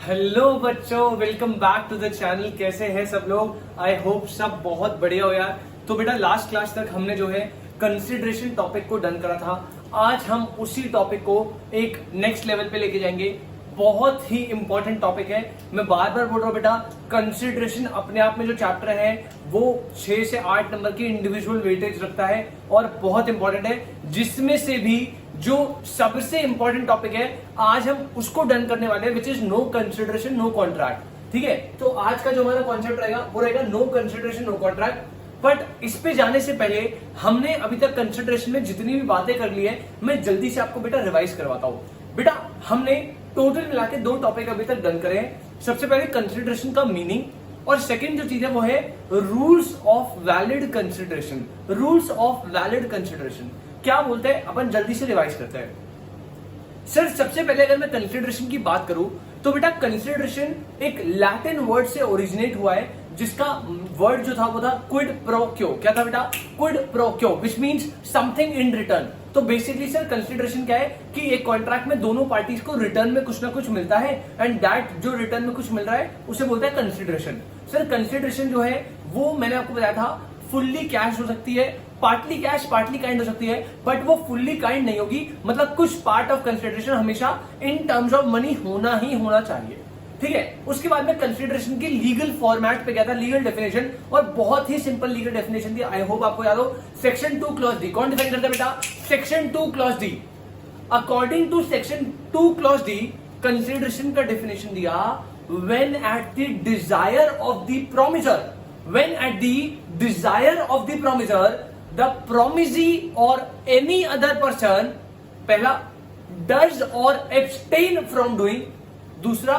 Hello बच्चों, welcome back to the channel. कैसे हैं सब लोग? आई होप सब बहुत बढ़िया हो यार। तो बेटा लास्ट क्लास तक हमने जो है कंसिडरेशन टॉपिक को डन करा था। आज हम उसी टॉपिक को एक नेक्स्ट लेवल पे लेके जाएंगे। बहुत ही इंपॉर्टेंट टॉपिक है। मैं बार बार बोल रहा हूँ बेटा, कंसिडरेशन अपने आप में जो चैप्टर है वो 6 से 8 नंबर की इंडिविजुअल वेटेज रखता है और बहुत इंपॉर्टेंट है, जिसमें से भी जो सबसे इंपॉर्टेंट टॉपिक है आज हम उसको डन करने वाले हैं, which is no consideration no contract. ठीक है, तो आज का जो हमारा कॉन्सेप्ट रहेगा वो रहेगा no consideration no contract. But इस पे जाने से पहले हमने अभी तक कंसिडरेशन में जितनी भी बातें कर ली है, मैं जल्दी से आपको बेटा रिवाइज करवाता हूं। बेटा हमने टोटल मिला के 2 टॉपिक अभी तक डन करे हैं। सबसे पहले कंसिडरेशन का मीनिंग, और सेकंड जो चीज है वो है rules of valid consideration. Rules of valid consideration क्या बोलते हैं, अपन जल्दी से रिवाइज करते हैं। सर सबसे पहले अगर मैं कंसिडरेशन की बात करूं तो बेटा कंसिडरेशन एक लैटिन वर्ड से ओरिजिनेट हुआ है, जिसका वर्ड जो था वो था क्विड प्रो क्यो। क्या था बेटा? क्विड प्रो क्यो, which means something in return. तो बेसिकली सर कंसिडरेशन क्या है कि एक कॉन्ट्रैक्ट में दोनों पार्टीज को रिटर्न में कुछ ना कुछ मिलता है, एंड दैट जो रिटर्न में कुछ मिल रहा है उसे बोलता है कंसिडरेशन। सर कंसिडरेशन जो है वो मैंने आपको बताया था फुल्ली कैश हो सकती है, पार्टली कैश पार्टली काइंड हो सकती है, बट वो फुल्ली काइंड नहीं होगी। मतलब कुछ पार्ट ऑफ कंसिडरेशन हमेशा इन टर्म्स ऑफ मनी होना ही होना चाहिए। ठीक है, उसके बाद में कंसिडरेशन की लीगल फॉर्मेट पे गया था, लीगल डेफिनेशन, और बहुत ही सिंपल लीगल डेफिनेशन थी। आई होप आपको याद हो। सेक्शन 2 क्लॉज डी कौन डिफाइन करता है बेटा? Section 2 clause D. According to section 2 clause D consideration का डेफिनेशन दिया, when at the desire of the promisor, when at the desire of the promiser, the promisee or any other person, पहला does or abstain from doing, दूसरा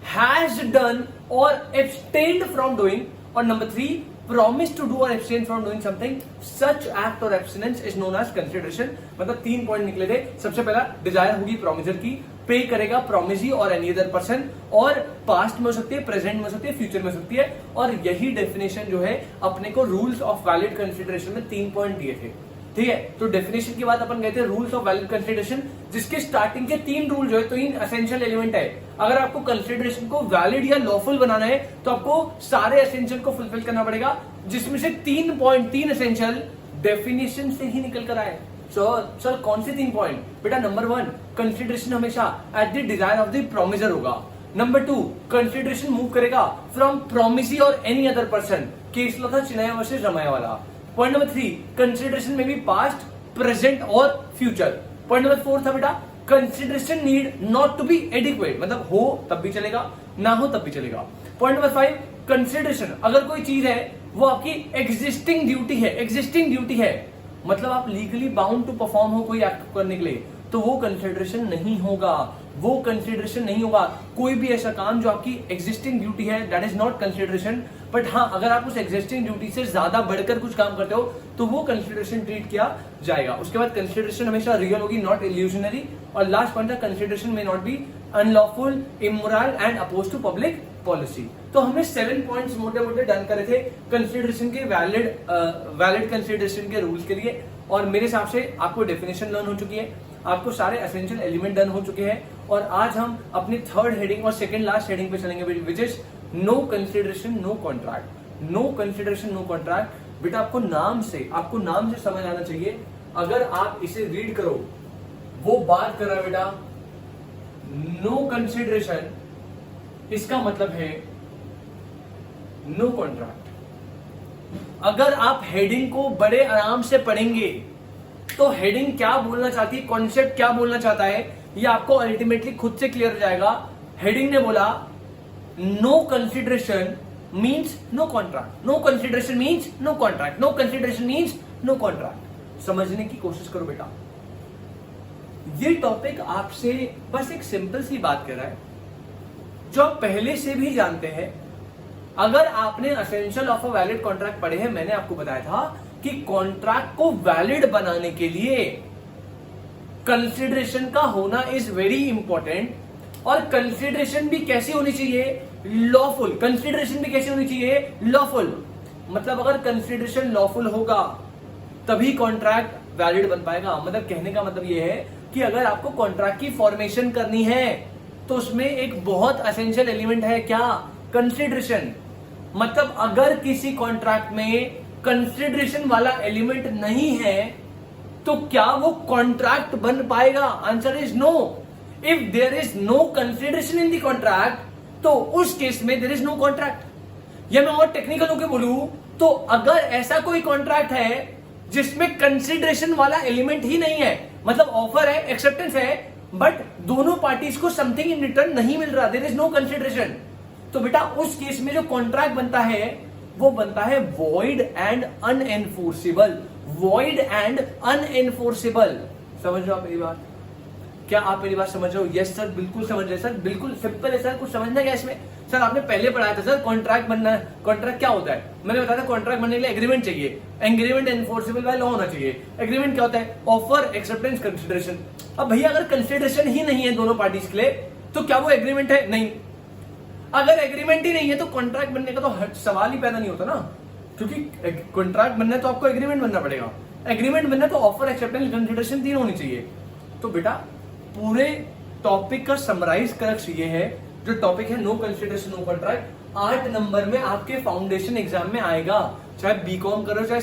has done or abstained from doing, और number 3 promise to do or abstain from doing something, such act or abstinence is known as consideration। मतलब 3 point निकले थे। सबसे पहला Dzire होगी promisor की, पे करेगा प्रोमिसी और एनी अदर पर्सन, और पास्ट में हो सकती है, प्रेजेंट में हो सकती है, फ्यूचर में हो सकती है। और यही डेफिनेशन जो है अपने को रूल्स ऑफ वैलिड कंसिडरेशन में 3 पॉइंट दिए थे। ठीक है, तो डेफिनेशन के बाद अपन गए थे रूल्स ऑफ वैलिड कंसिडरेशन, जिसके स्टार्टिंग के 3 रूल जो है, 3 एसेंशियल एलिमेंट है। अगर आपको कंसिडरेशन को वैलिड या लॉफुल बनाना है तो आपको सारे एसेंशियल को फुलफिल करना पड़ेगा, जिसमें से 3 पॉइंट 3 एसेंशियल डेफिनेशन से ही निकल कर आए। सर कौन से 3 पॉइंट बेटा? नंबर 1 कंसिडरेशन हमेशा eight the desire of the promisor होगा। नंबर 2 कंसिडरेशन मूव करेगा फ्रॉम प्रोमिसी और एनी अदर पर्सन। केस लो था चिनाया वर्सेस रमाया वाला। पॉइंट नंबर 3 कंसिडरेशन में भी पास्ट, प्रेजेंट और फ्यूचर। पॉइंट नंबर 4 था बेटा consideration need not to be adequate, मतलब हो तब भी चलेगा, ना हो तब भी चलेगा। पॉइंट नंबर 5 कंसिडरेशन, अगर कोई चीज है वो आपकी एग्जिस्टिंग ड्यूटी है, एग्जिस्टिंग ड्यूटी है, मतलब आप लीगली बाउंड टू परफॉर्म हो कोई एक्ट करने के लिए, तो वो कंसिडरेशन नहीं होगा, वो कंसिडरेशन नहीं होगा। कोई भी ऐसा काम जो आपकी एग्जिस्टिंग ड्यूटी है, that is not consideration. But हाँ, अगर आप उस एग्जिस्टिंग ड्यूटी से ज्यादा बढ़कर कुछ काम करते हो तो वो कंसिडरेशन ट्रीट किया जाएगा। उसके बाद कंसिडरेशन हमेशा रियल होगी, नॉट इल्यूजनरी। और लास्ट पॉइंट था कंसिडरेशन में not be unlawful, immoral and oppose to public policy. तो हमने 7 पॉइंट्स मोटे मोटे डन करे थे कंसिडरेशन के वैलिड कंसिडरेशन के रूल्स के लिए, और मेरे हिसाब से आपको डेफिनेशन लर्न हो चुकी है, आपको सारे एसेंशियल एलिमेंट डन हो चुके हैं। और आज हम अपनी थर्ड हेडिंग और सेकंड लास्ट हेडिंग पे चलेंगे, which is no consideration no contract. No consideration no contract बेटा आपको नाम से समझ आना चाहिए। अगर आप इसे रीड करो, वो बात कर रहा है बेटा नो कंसिडरेशन, इसका मतलब है नो कॉन्ट्रैक्ट। अगर आप हेडिंग को बड़े आराम से पढ़ेंगे तो हेडिंग क्या बोलना चाहती है, कॉन्सेप्ट क्या बोलना चाहता है, ये आपको अल्टीमेटली खुद से क्लियर हो जाएगा। हेडिंग ने बोला no consideration means no contract, no consideration means no contract, no consideration means no contract. समझने की कोशिश करो बेटा, ये टॉपिक आपसे बस एक सिंपल सी बात कर रहा है जो आप पहले से भी जानते हैं। अगर आपने essential of a valid contract पढ़े हैं, मैंने आपको बताया था कि कॉन्ट्रैक्ट को वैलिड बनाने के लिए कंसिडरेशन का होना इज वेरी इंपॉर्टेंट। और कंसिडरेशन भी कैसी होनी चाहिए? लॉफुल। कंसिडरेशन भी कैसी होनी चाहिए? लॉफुल। मतलब अगर कंसिडरेशन लॉफुल होगा तभी कॉन्ट्रैक्ट वैलिड बन पाएगा। मतलब कहने का मतलब यह है कि अगर आपको कॉन्ट्रैक्ट की फॉर्मेशन करनी है तो उसमें एक बहुत एसेंशियल एलिमेंट है क्या? कंसिडरेशन। मतलब अगर किसी कॉन्ट्रैक्ट में कंसिडरेशन वाला एलिमेंट नहीं है तो क्या वो कॉन्ट्रैक्ट बन पाएगा? Answer is no. If there is no consideration in the contract तो उस केस में देयर इज नो कॉन्ट्रैक्ट। या मैं और टेक्निकल होकर बोलूं तो अगर ऐसा कोई कॉन्ट्रैक्ट है जिसमें कंसिडरेशन वाला एलिमेंट ही नहीं है, मतलब ऑफर है, एक्सेप्टेंस है, बट दोनों पार्टीज को समथिंग इन रिटर्न नहीं मिल रहा, देयर इज नो कंसिडरेशन, तो बेटा उस केस में जो कॉन्ट्रैक्ट बनता है वो बनता है void and unenforceable. Void and unenforceable. समझ रहे हो आप मेरी बात? क्या आप मेरी बात समझ रहे हो? यस सर, बिल्कुल समझ रहे सर, बिल्कुल सिंपल है सर। कुछ समझना क्या इसमें? सर आपने पहले पढ़ाया था सर कॉन्ट्रैक्ट बनना है। कॉन्ट्रैक्ट क्या होता है? मैंने बताया था कॉन्ट्रैक्ट बनने के लिए एग्रीमेंट चाहिए, एग्रीमेंट एनफोर्सेबल बाय लॉ होना चाहिए। एग्रीमेंट क्या होता है? Offer, acceptance, consideration. अब भैया अगर कंसिडरेशन ही नहीं है दोनों पार्टीज के लिए तो क्या वो एग्रीमेंट है? नहीं। अगर एग्रीमेंट ही नहीं है तो कॉन्ट्रैक्ट बनने का तो सवाल ही पैदा नहीं होता ना, क्योंकि कॉन्ट्रैक्ट बनना है तो आपको एग्रीमेंट बनना पड़ेगा। एग्रीमेंट बनना है तो ऑफर, एक्सेप्टेंस, कंसिडरेशन तीन होनी चाहिए। तो बेटा पूरे टॉपिक का समराइज करक्स ये है, जो टॉपिक है no consideration no contract, 8 number में आपके फाउंडेशन एग्जाम में आएगा। चाहे बीकॉम कर रहे हो, चाहे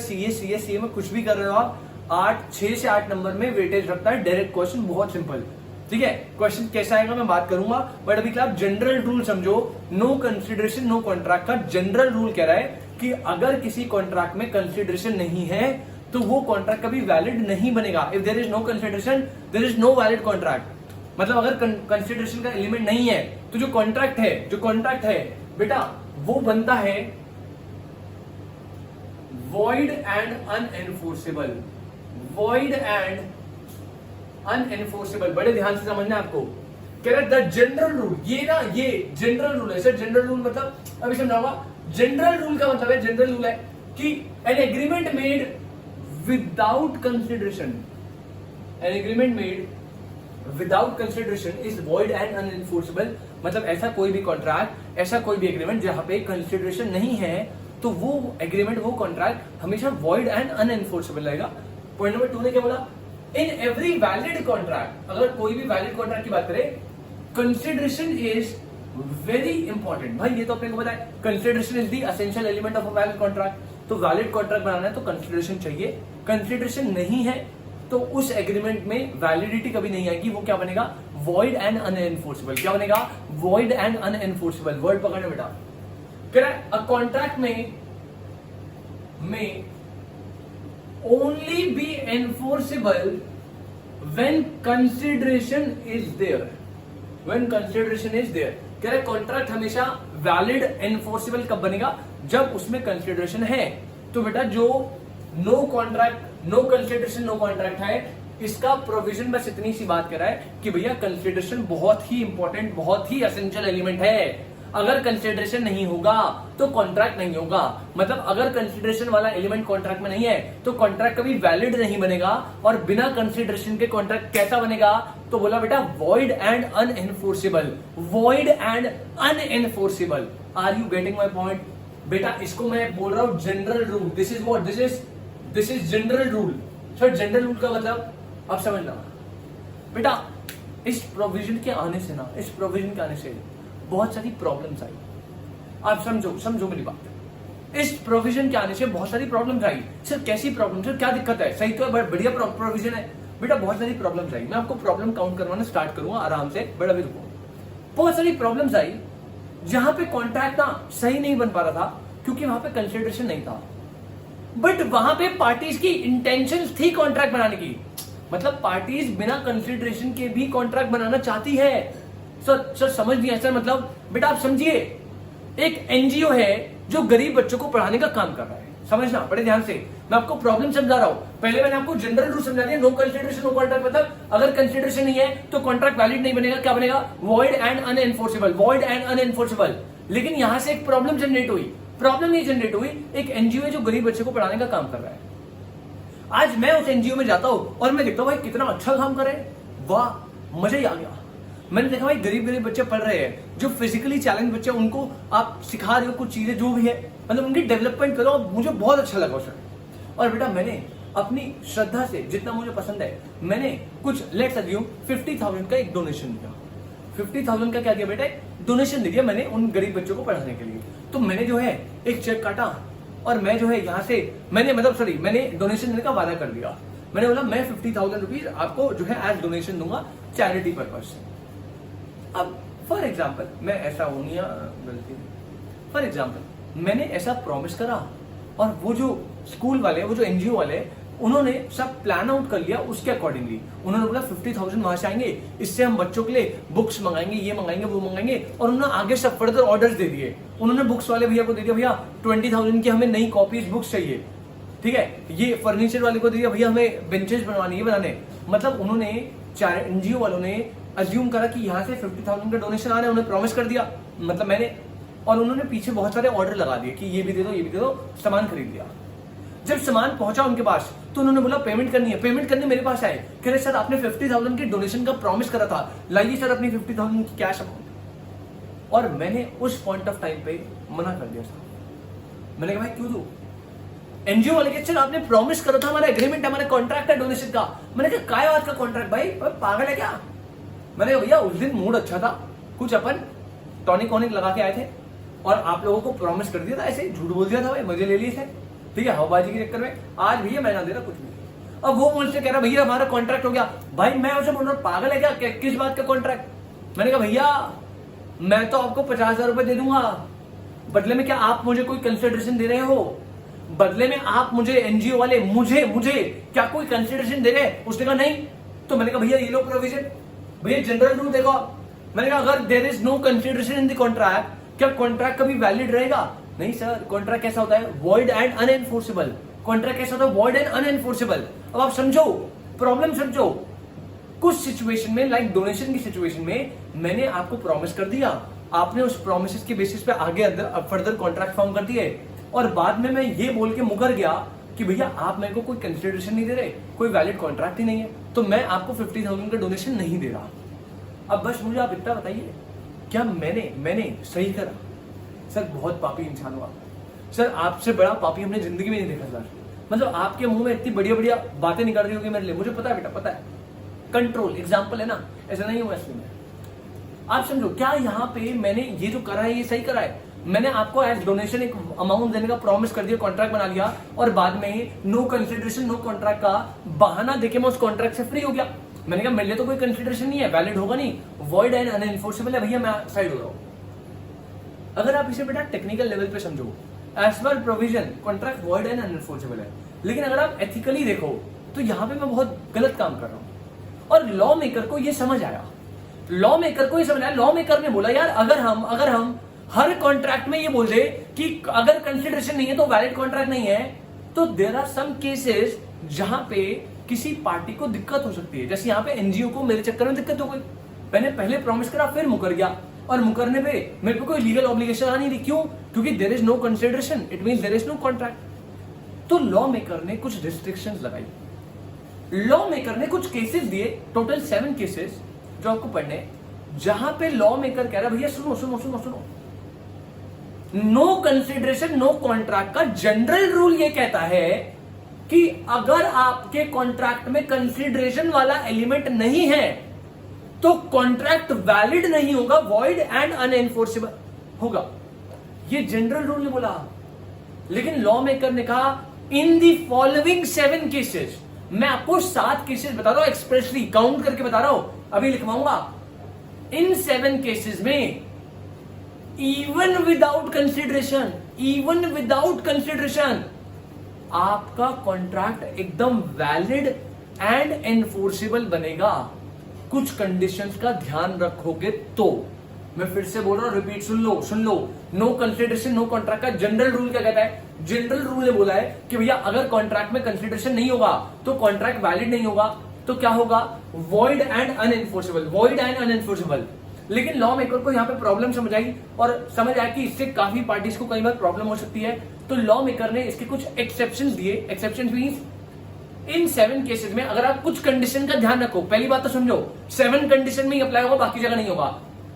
सीए में कुछ भी कर रहे हो आप, 6 से 8 नंबर में वेटेज रखता है। डायरेक्ट क्वेश्चन, बहुत सिंपल। ठीक है, क्वेश्चन कैसा आएगा मैं बात करूंगा, बट अभी आप जनरल रूल समझो। नो कंसिडरेशन नो कॉन्ट्रैक्ट का जनरल रूल कह रहा है कि अगर किसी कॉन्ट्रैक्ट में कंसिडरेशन नहीं है तो वो कॉन्ट्रैक्ट कभी वैलिड नहीं बनेगा। If there is no consideration there is no valid contract. मतलब अगर कंसिडरेशन का एलिमेंट नहीं है तो जो कॉन्ट्रैक्ट है बेटा वो बनता है void and unenforceable. Void and अनएनफोर्सेबल, बड़े ध्यान से समझना है आपको। कह रहा है द जनरल रूल, ये ना ये जनरल रूल है सर। जनरल रूल मतलब अभी समझाऊंगा। जनरल रूल का मतलब है, जनरल रूल है कि an agreement made without consideration, an agreement made without consideration is void and unenforceable. मतलब ऐसा कोई भी कॉन्ट्रैक्ट, ऐसा कोई भी एग्रीमेंट जहां पे कंसिडरेशन नहीं है तो वो एग्रीमेंट, वो कॉन्ट्रैक्ट हमेशा वॉइड एंड अनएनफोर्सेबल रहेगा। पॉइंट नंबर 2 ने क्या बोला? इन एवरी वैलिड कॉन्ट्रैक्ट, अगर कोई भी वैलिड कॉन्ट्रैक्ट की बात करें, कंसिडरेशन इज वेरी इंपॉर्टेंट। भाई ये तो अपने को पता है, consideration is the essential element of a valid contract. तो वैलिड कॉन्ट्रैक्ट बनाना है तो कंसिडरेशन चाहिए। कंसिडरेशन नहीं है तो उस एग्रीमेंट में वैलिडिटी कभी नहीं आएगी। वो क्या बनेगा? Void and unenforceable. क्या बनेगा? Void and अनएनफोर्सेबल। वर्ड पकड़ना बेटा। कह रहा है अ कॉन्ट्रैक्ट में only be enforceable when consideration is there, when consideration is there। कह रहे कॉन्ट्रैक्ट हमेशा वैलिड एनफोर्सेबल कब बनेगा? जब उसमें कंसिडरेशन है। तो बेटा जो no contract, no consideration no contract है, इसका प्रोविजन बस इतनी सी बात कर रहा है कि भैया कंसिडरेशन बहुत ही इंपॉर्टेंट, बहुत ही एसेंशियल एलिमेंट है। अगर कंसिडरेशन नहीं होगा तो कॉन्ट्रैक्ट नहीं होगा। मतलब अगर कंसिडरेशन वाला एलिमेंट कॉन्ट्रैक्ट में नहीं है तो कॉन्ट्रैक्ट कभी वैलिड नहीं बनेगा। और बिना कंसिडरेशन के कॉन्ट्रैक्ट कैसा बनेगा? तो बोला बेटा void and unenforceable. Void and unenforceable. Are you getting my point? बेटा इसको मैं बोल रहा हूं general rule. This is what, this is general rule. Sir general rule का मतलब आप समझना बेटा, इस प्रोविजन के आने से ना, इस प्रोविजन के आने से बहुत सारी प्रॉब्लम्स आई। आप समझो मेरी बात। इस प्रोविजन के आने से बहुत सारी प्रॉब्लम्स आई। सर कैसी प्रॉब्लम? सर क्या दिक्कत है? सही तो है, बढ़िया प्रोविजन है बेटा। बहुत सारी प्रॉब्लम्स आई। मैं आपको प्रॉब्लम काउंट करवाना स्टार्ट करूंगा आराम से, बड़ा भी रुको। बहुत सारी प्रॉब्लम्स आई जहां पे कॉन्ट्रैक्ट ना सही नहीं बन पा रहा था क्योंकि वहां पे कंसिडरेशन नहीं था, बट वहां पे पार्टीज की इंटेंशंस थी कॉन्ट्रैक्ट बनाने की। मतलब पार्टीज बिना कंसिडरेशन के भी कॉन्ट्रैक्ट बनाना चाहती है। सर समझ नहीं है सर। मतलब बेटा आप समझिए, एक एनजीओ है जो गरीब बच्चों को पढ़ाने का काम कर रहा है। समझना बड़े ध्यान से, मैं आपको प्रॉब्लम समझा रहा हूं। पहले मैंने आपको जनरल रूल समझा दिया, नो कंसिडरेशन नो कॉन्ट्रैक्ट। मतलब अगर कंसिडरेशन नहीं है तो कॉन्ट्रैक्ट वैलिड नहीं बनेगा। क्या बनेगा? Void and unenforceable. Void and unenforceable. लेकिन यहां से एक प्रॉब्लम जनरेट हुई। प्रॉब्लम नहीं जनरेट हुई, एक एनजीओ है जो गरीब बच्चे को पढ़ाने का काम कर रहा है। आज मैं उस एनजीओ में जाता हूं और मैं देखता हूं भाई कितना अच्छा काम कर रहे हैं, वाह मजा ही आ गया। मैंने देखा भाई गरीब बच्चे पढ़ रहे हैं, जो फिजिकली चैलेंज बच्चे, उनको आप सिखा रहे हो कुछ चीजें जो भी है, मतलब उनकी डेवलपमेंट करो, मुझे बहुत अच्छा लगा उसमें। और बेटा मैंने अपनी श्रद्धा से जितना मुझे पसंद है, मैंने कुछ लेट्स अज्यूम 50,000 का एक डोनेशन दिया। 50,000 का क्या किया बेटा, डोनेशन दे दिया मैंने उन गरीब बच्चों को पढ़ाने के लिए। तो मैंने जो है एक चेक काटा और मैं जो है यहाँ से मैंने मैंने डोनेशन देने का वादा कर दिया। मैंने बोला मैं 50,000 रुपीज आपको जो है एज डोनेशन दूंगा चैरिटी पर्पज से। अब फॉर एग्जाम्पल मैं ऐसा हूं या गलती, फॉर एग्जाम्पल मैंने ऐसा प्रॉमिस करा और वो जो स्कूल वाले, वो जो एनजीओ वाले, उन्होंने सब प्लान आउट कर लिया उसके अकॉर्डिंगली। उन्होंने बोला 50,000 वहां से आएंगे, इससे हम बच्चों के लिए बुक्स मंगाएंगे, ये मंगाएंगे, वो मंगाएंगे, और उन्होंने आगे सब फर्दर ऑर्डर्स दे दिए। उन्होंने बुक्स वाले भैया को दे दिया, भैया 20,000 की हमें नई कॉपीज बुक्स चाहिए, ठीक है। ये फर्नीचर वाले को दे दिया, भैया हमें बेंचेस बनवानी है, बनाने। मतलब उन्होंने एनजीओ वालों ने अज्यूम करा कि यहाँ से 50,000 का डोनेशन आ रहा है, उन्हें प्रॉमिस कर दिया, मतलब मैंने, और उन्होंने पीछे बहुत सारे ऑर्डर लगा दिए कि ये भी दे दो, ये भी दे दो, सामान खरीद लिया। जब सामान पहुंचा उनके पास तो उन्होंने बोला पेमेंट करनी है। पेमेंट करने मेरे पास आए, कह रहे सर आपने 50,000 की डोनेशन का प्रॉमिस करा था, लाइए सर अपनी 50,000 की कैश अमाउंट। और मैंने उस पॉइंट ऑफ टाइम पे मना कर दिया था। मैंने कहा भाई क्यों दो, एनजीओ वाले के, सर आपने प्रॉमिस करा था, हमारा एग्रीमेंट, हमारा कॉन्ट्रैक्ट है डोनेशन का। मैंने कहा काय बात का कॉन्ट्रैक्ट भाई, पागल है क्या। मैंने कहा भैया उस दिन मूड अच्छा था, कुछ अपन टॉनिक वॉनिक लगा के आए थे और आप लोगों को प्रॉमिस कर दिया था, ऐसे झूठ बोल दिया था भाई, मजे ले लिए थे, ठीक है, हवाबाजी के चक्कर में। आज भैया मैं ना दे रहा कुछ भी। अब वो मुझसे कह रहा भैया हमारा कॉन्ट्रैक्ट हो गया। भाई मैं उसे बोल रहा हूँ पागल है क्या, किस बात का कॉन्ट्रैक्ट। मैंने कहा भैया मैं तो आपको 50,000 रुपए दे दूंगा, बदले में क्या आप मुझे कोई कंसिडरेशन दे रहे हो, बदले में आप मुझे एनजीओ वाले मुझे क्या कोई कंसिडरेशन दे रहे हैं। उसने कहा नहीं। तो मैंने कहा भैया ये लो प्रोविजन, भैया जनरल रूल देखो। मैंने कहा अगर there is no consideration in the contract, क्या कॉन्ट्रैक्ट कभी वैलिड रहेगा। नहीं सर, कॉन्ट्रैक्ट कैसा होता है, वॉइड एंड अनएनफोर्सेबल। कॉन्ट्रैक्ट कैसा होता है, वॉइड एंड अनएनफोर्सेबल। अब आप समझो प्रॉब्लम, समझो कुछ सिचुएशन में, लाइक डोनेशन की सिचुएशन में, मैंने आपको प्रॉमिस कर दिया, आपने उस प्रॉमिस के बेसिस पे आगे फर्दर कॉन्ट्रैक्ट फॉर्म कर दिए, और बाद में मैं ये बोल के मुकर गया कि भैया आप मेरे को कोई कंसिडरेशन नहीं दे रहे, कोई वैलिड कॉन्ट्रैक्ट ही नहीं है, तो मैं आपको 50,000 का डोनेशन नहीं दे रहा। अब बस मुझे आप इतना बताइए, क्या मैंने सही करा। सर बहुत पापी इंसान हुआ सर, आपसे बड़ा पापी हमने जिंदगी में नहीं देखा सर। मतलब आपके मुंह में इतनी बढ़िया बढ़िया बातें निकल रही होगी मेरे लिए, मुझे पता है बेटा, पता है। कंट्रोल एग्जाम्पल है ना, ऐसा नहीं हुआ इसमें। आप समझो क्या यहाँ पे मैंने ये जो करा है ये सही करा है। मैंने आपको एज डोनेशन एक अमाउंट देने का प्रॉमिस कर दिया, कॉन्ट्रैक्ट बना लिया, और बाद में नो कंसिडरेशन नो कॉन्ट्रैक्ट का बहाना देके मैं उस कॉन्ट्रैक्ट से फ्री हो गया। मैंने कहा मेरे लिए तो कोई कंसिडरेशन नहीं है, वैलिड होगा नहीं, वॉइड एंड अनएनफोर्सेबल है, भैया मैं साइड हो रहा हूं। अगर आप इसे बेटा टेक्निकल लेवल पे समझो, as per provision contract void and unenforceable है, लेकिन अगर आप एथिकली देखो तो यहां पे मैं बहुत गलत काम कर रहा हूं। और लॉ मेकर को ये समझ आया, लॉ मेकर को ये समझ आया। लॉ मेकर ने बोला यार अगर हम हर कॉन्ट्रैक्ट में ये बोल दे कि अगर कंसिडरेशन नहीं है तो वैलिड कॉन्ट्रैक्ट नहीं है, तो देयर आर सम केसेस जहां पे किसी पार्टी को दिक्कत हो सकती है। जैसे यहाँ पे एनजीओ को मेरे चक्कर में दिक्कत हो गई, मैंने पहले प्रॉमिस करा फिर मुकर गया, और मुकरने पे मेरे को कोई लीगल ऑब्लिगेशन आ नहीं रही। क्यों? क्योंकि there is no consideration, it means there is no contract. तो लॉ मेकर ने कुछ रिस्ट्रिक्शंस लगाई, लॉ मेकर ने कुछ केसेस दिए, टोटल 7 केसेस जो आपको पढ़ने, जहां पे लॉ मेकर कह रहा भैया सुनो सुनो सुनो सुनो, नो कंसिडरेशन नो कॉन्ट्रैक्ट का जनरल रूल ये कहता है कि अगर आपके कॉन्ट्रैक्ट में कंसिडरेशन वाला एलिमेंट नहीं है तो कॉन्ट्रैक्ट वैलिड नहीं होगा, वॉइड एंड अनएनफोर्सेबल होगा। ये जनरल रूल ने बोला। लेकिन लॉ मेकर ने कहा इन दी फॉलोइंग 7 केसेस, मैं आपको 7 केसेस बता रहा हूं, एक्सप्रेसली काउंट करके बता रहा हूं, अभी लिखवाऊंगा। इन 7 केसेस में इवन विदाउट कंसिडरेशन आपका कॉन्ट्रैक्ट एकदम वैलिड एंड एनफोर्सेबल बनेगा, कुछ कंडीशंस का ध्यान रखोगे तो। मैं फिर से बोल रहा हूं, रिपीट सुन लो। नो कंसिडरेशन नो कॉन्ट्रैक्ट का जनरल रूल क्या कहता है? जनरल रूल ने बोला है कि भैया अगर कॉन्ट्रैक्ट में कंसिडरेशन नहीं होगा तो कॉन्ट्रैक्ट वैलिड नहीं होगा, तो क्या होगा? Void and unenforceable. लेकिन लॉ मेकर को यहाँ पे प्रॉब्लम समझ आई, और समझ आया कि इससे काफी पार्टीज को कई बार प्रॉब्लम हो सकती है, तो लॉ मेकर ने इसके कुछ एक्सेप्शंस दिए। एक्सेप्शंस मींस इन 7 केसेस में अगर आप कुछ कंडीशन का ध्यान रखो, पहली बात तो समझो 7 कंडीशन में ही अप्लाई होगा, बाकी जगह नहीं होगा।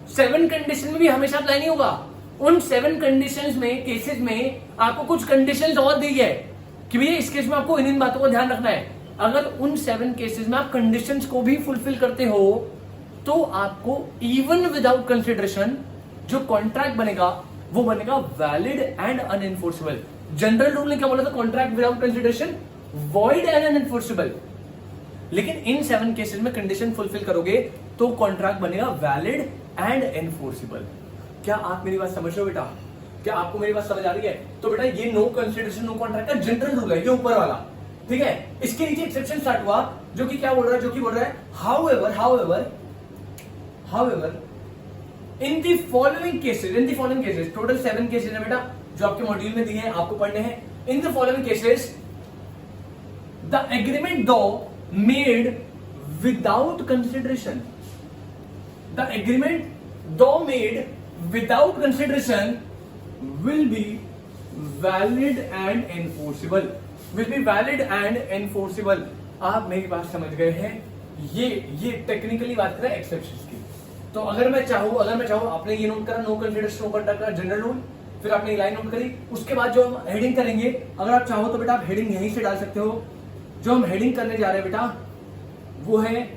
7 कंडीशन में भी हमेशा अप्लाई नहीं होगा। उन 7 कंडीशंस में, केसेस में आपको कुछ कंडीशंस और दी है कि भैया इस केस में आपको इन बातों का ध्यान रखना है। अगर उन 7 केसेस में आप कंडीशंस को भी फुलफिल करते हो तो आपको इवन विदाउट कंसिडरेशन जो कॉन्ट्रैक्ट बनेगा वो बनेगा valid and unenforceable. General rule ने क्या बोला था? Contract without consideration void and unenforceable. लेकिन इन 7 केसेस में कंडीशन फुलफिल करोगे तो कॉन्ट्रैक्ट बनेगा वैलिड एंड एनफोर्सेबल। क्या आप मेरी बात समझ रहे हो बेटा? क्या आपको मेरी बात समझ आ रही है? तो बेटा ये नो कंसिडरेशन नो कॉन्ट्रैक्ट का जनरल रूल है, ये ऊपर वाला, ठीक है। इसके नीचे एक्सेप्शन स्टार्ट हुआ जो कि क्या बोल रहा है? जो कि बोल रहा है however in the following cases, total 7 cases है बेटा जो आपके मॉड्यूल में दिए हैं, आपको पढ़ने हैं। In the following cases the agreement though made without consideration, the agreement though made without consideration will be valid and enforceable, आप मेरी बात समझ गए हैं? ये टेक्निकली बात करें एक्सेप्शंस की। तो अगर मैं चाहूं आपने ये नोट करा नो कंसिडरेशन नो कॉन्ट्रैक्ट का जनरल रूल, फिर आपने ये लाइन नोट करी। उसके बाद जो हम हेडिंग करेंगे, अगर आप चाहो तो बेटा आप हेडिंग यहीं से डाल सकते हो। जो हम हेडिंग करने जा रहे हैं बेटा वो है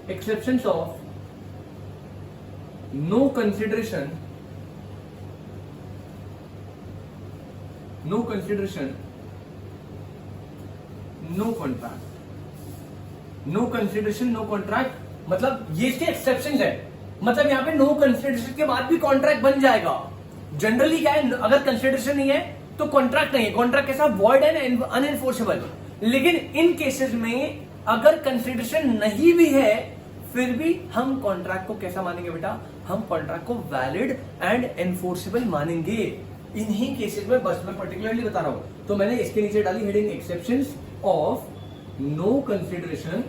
exceptions of no consideration no consideration no contract मतलब ये इसके एक्सेप्शन है। मतलब यहाँ पे नो कंसिडरेशन के बाद भी कॉन्ट्रैक्ट बन जाएगा। जनरली क्या है, अगर कंसिडरेशन नहीं है तो कॉन्ट्रैक्ट नहीं है, कॉन्ट्रैक्ट कैसा? Void and unenforceable. लेकिन इन केसेस में अगर कंसिडरेशन नहीं भी है फिर भी हम कॉन्ट्रैक्ट को कैसा मानेंगे बेटा? हम कॉन्ट्रैक्ट को वैलिड एंड एनफोर्सेबल मानेंगे इन्हीं केसेस में। बस मैं पर्टिकुलरली बता रहा हूं, तो मैंने इसके नीचे डाली heading exceptions of no consideration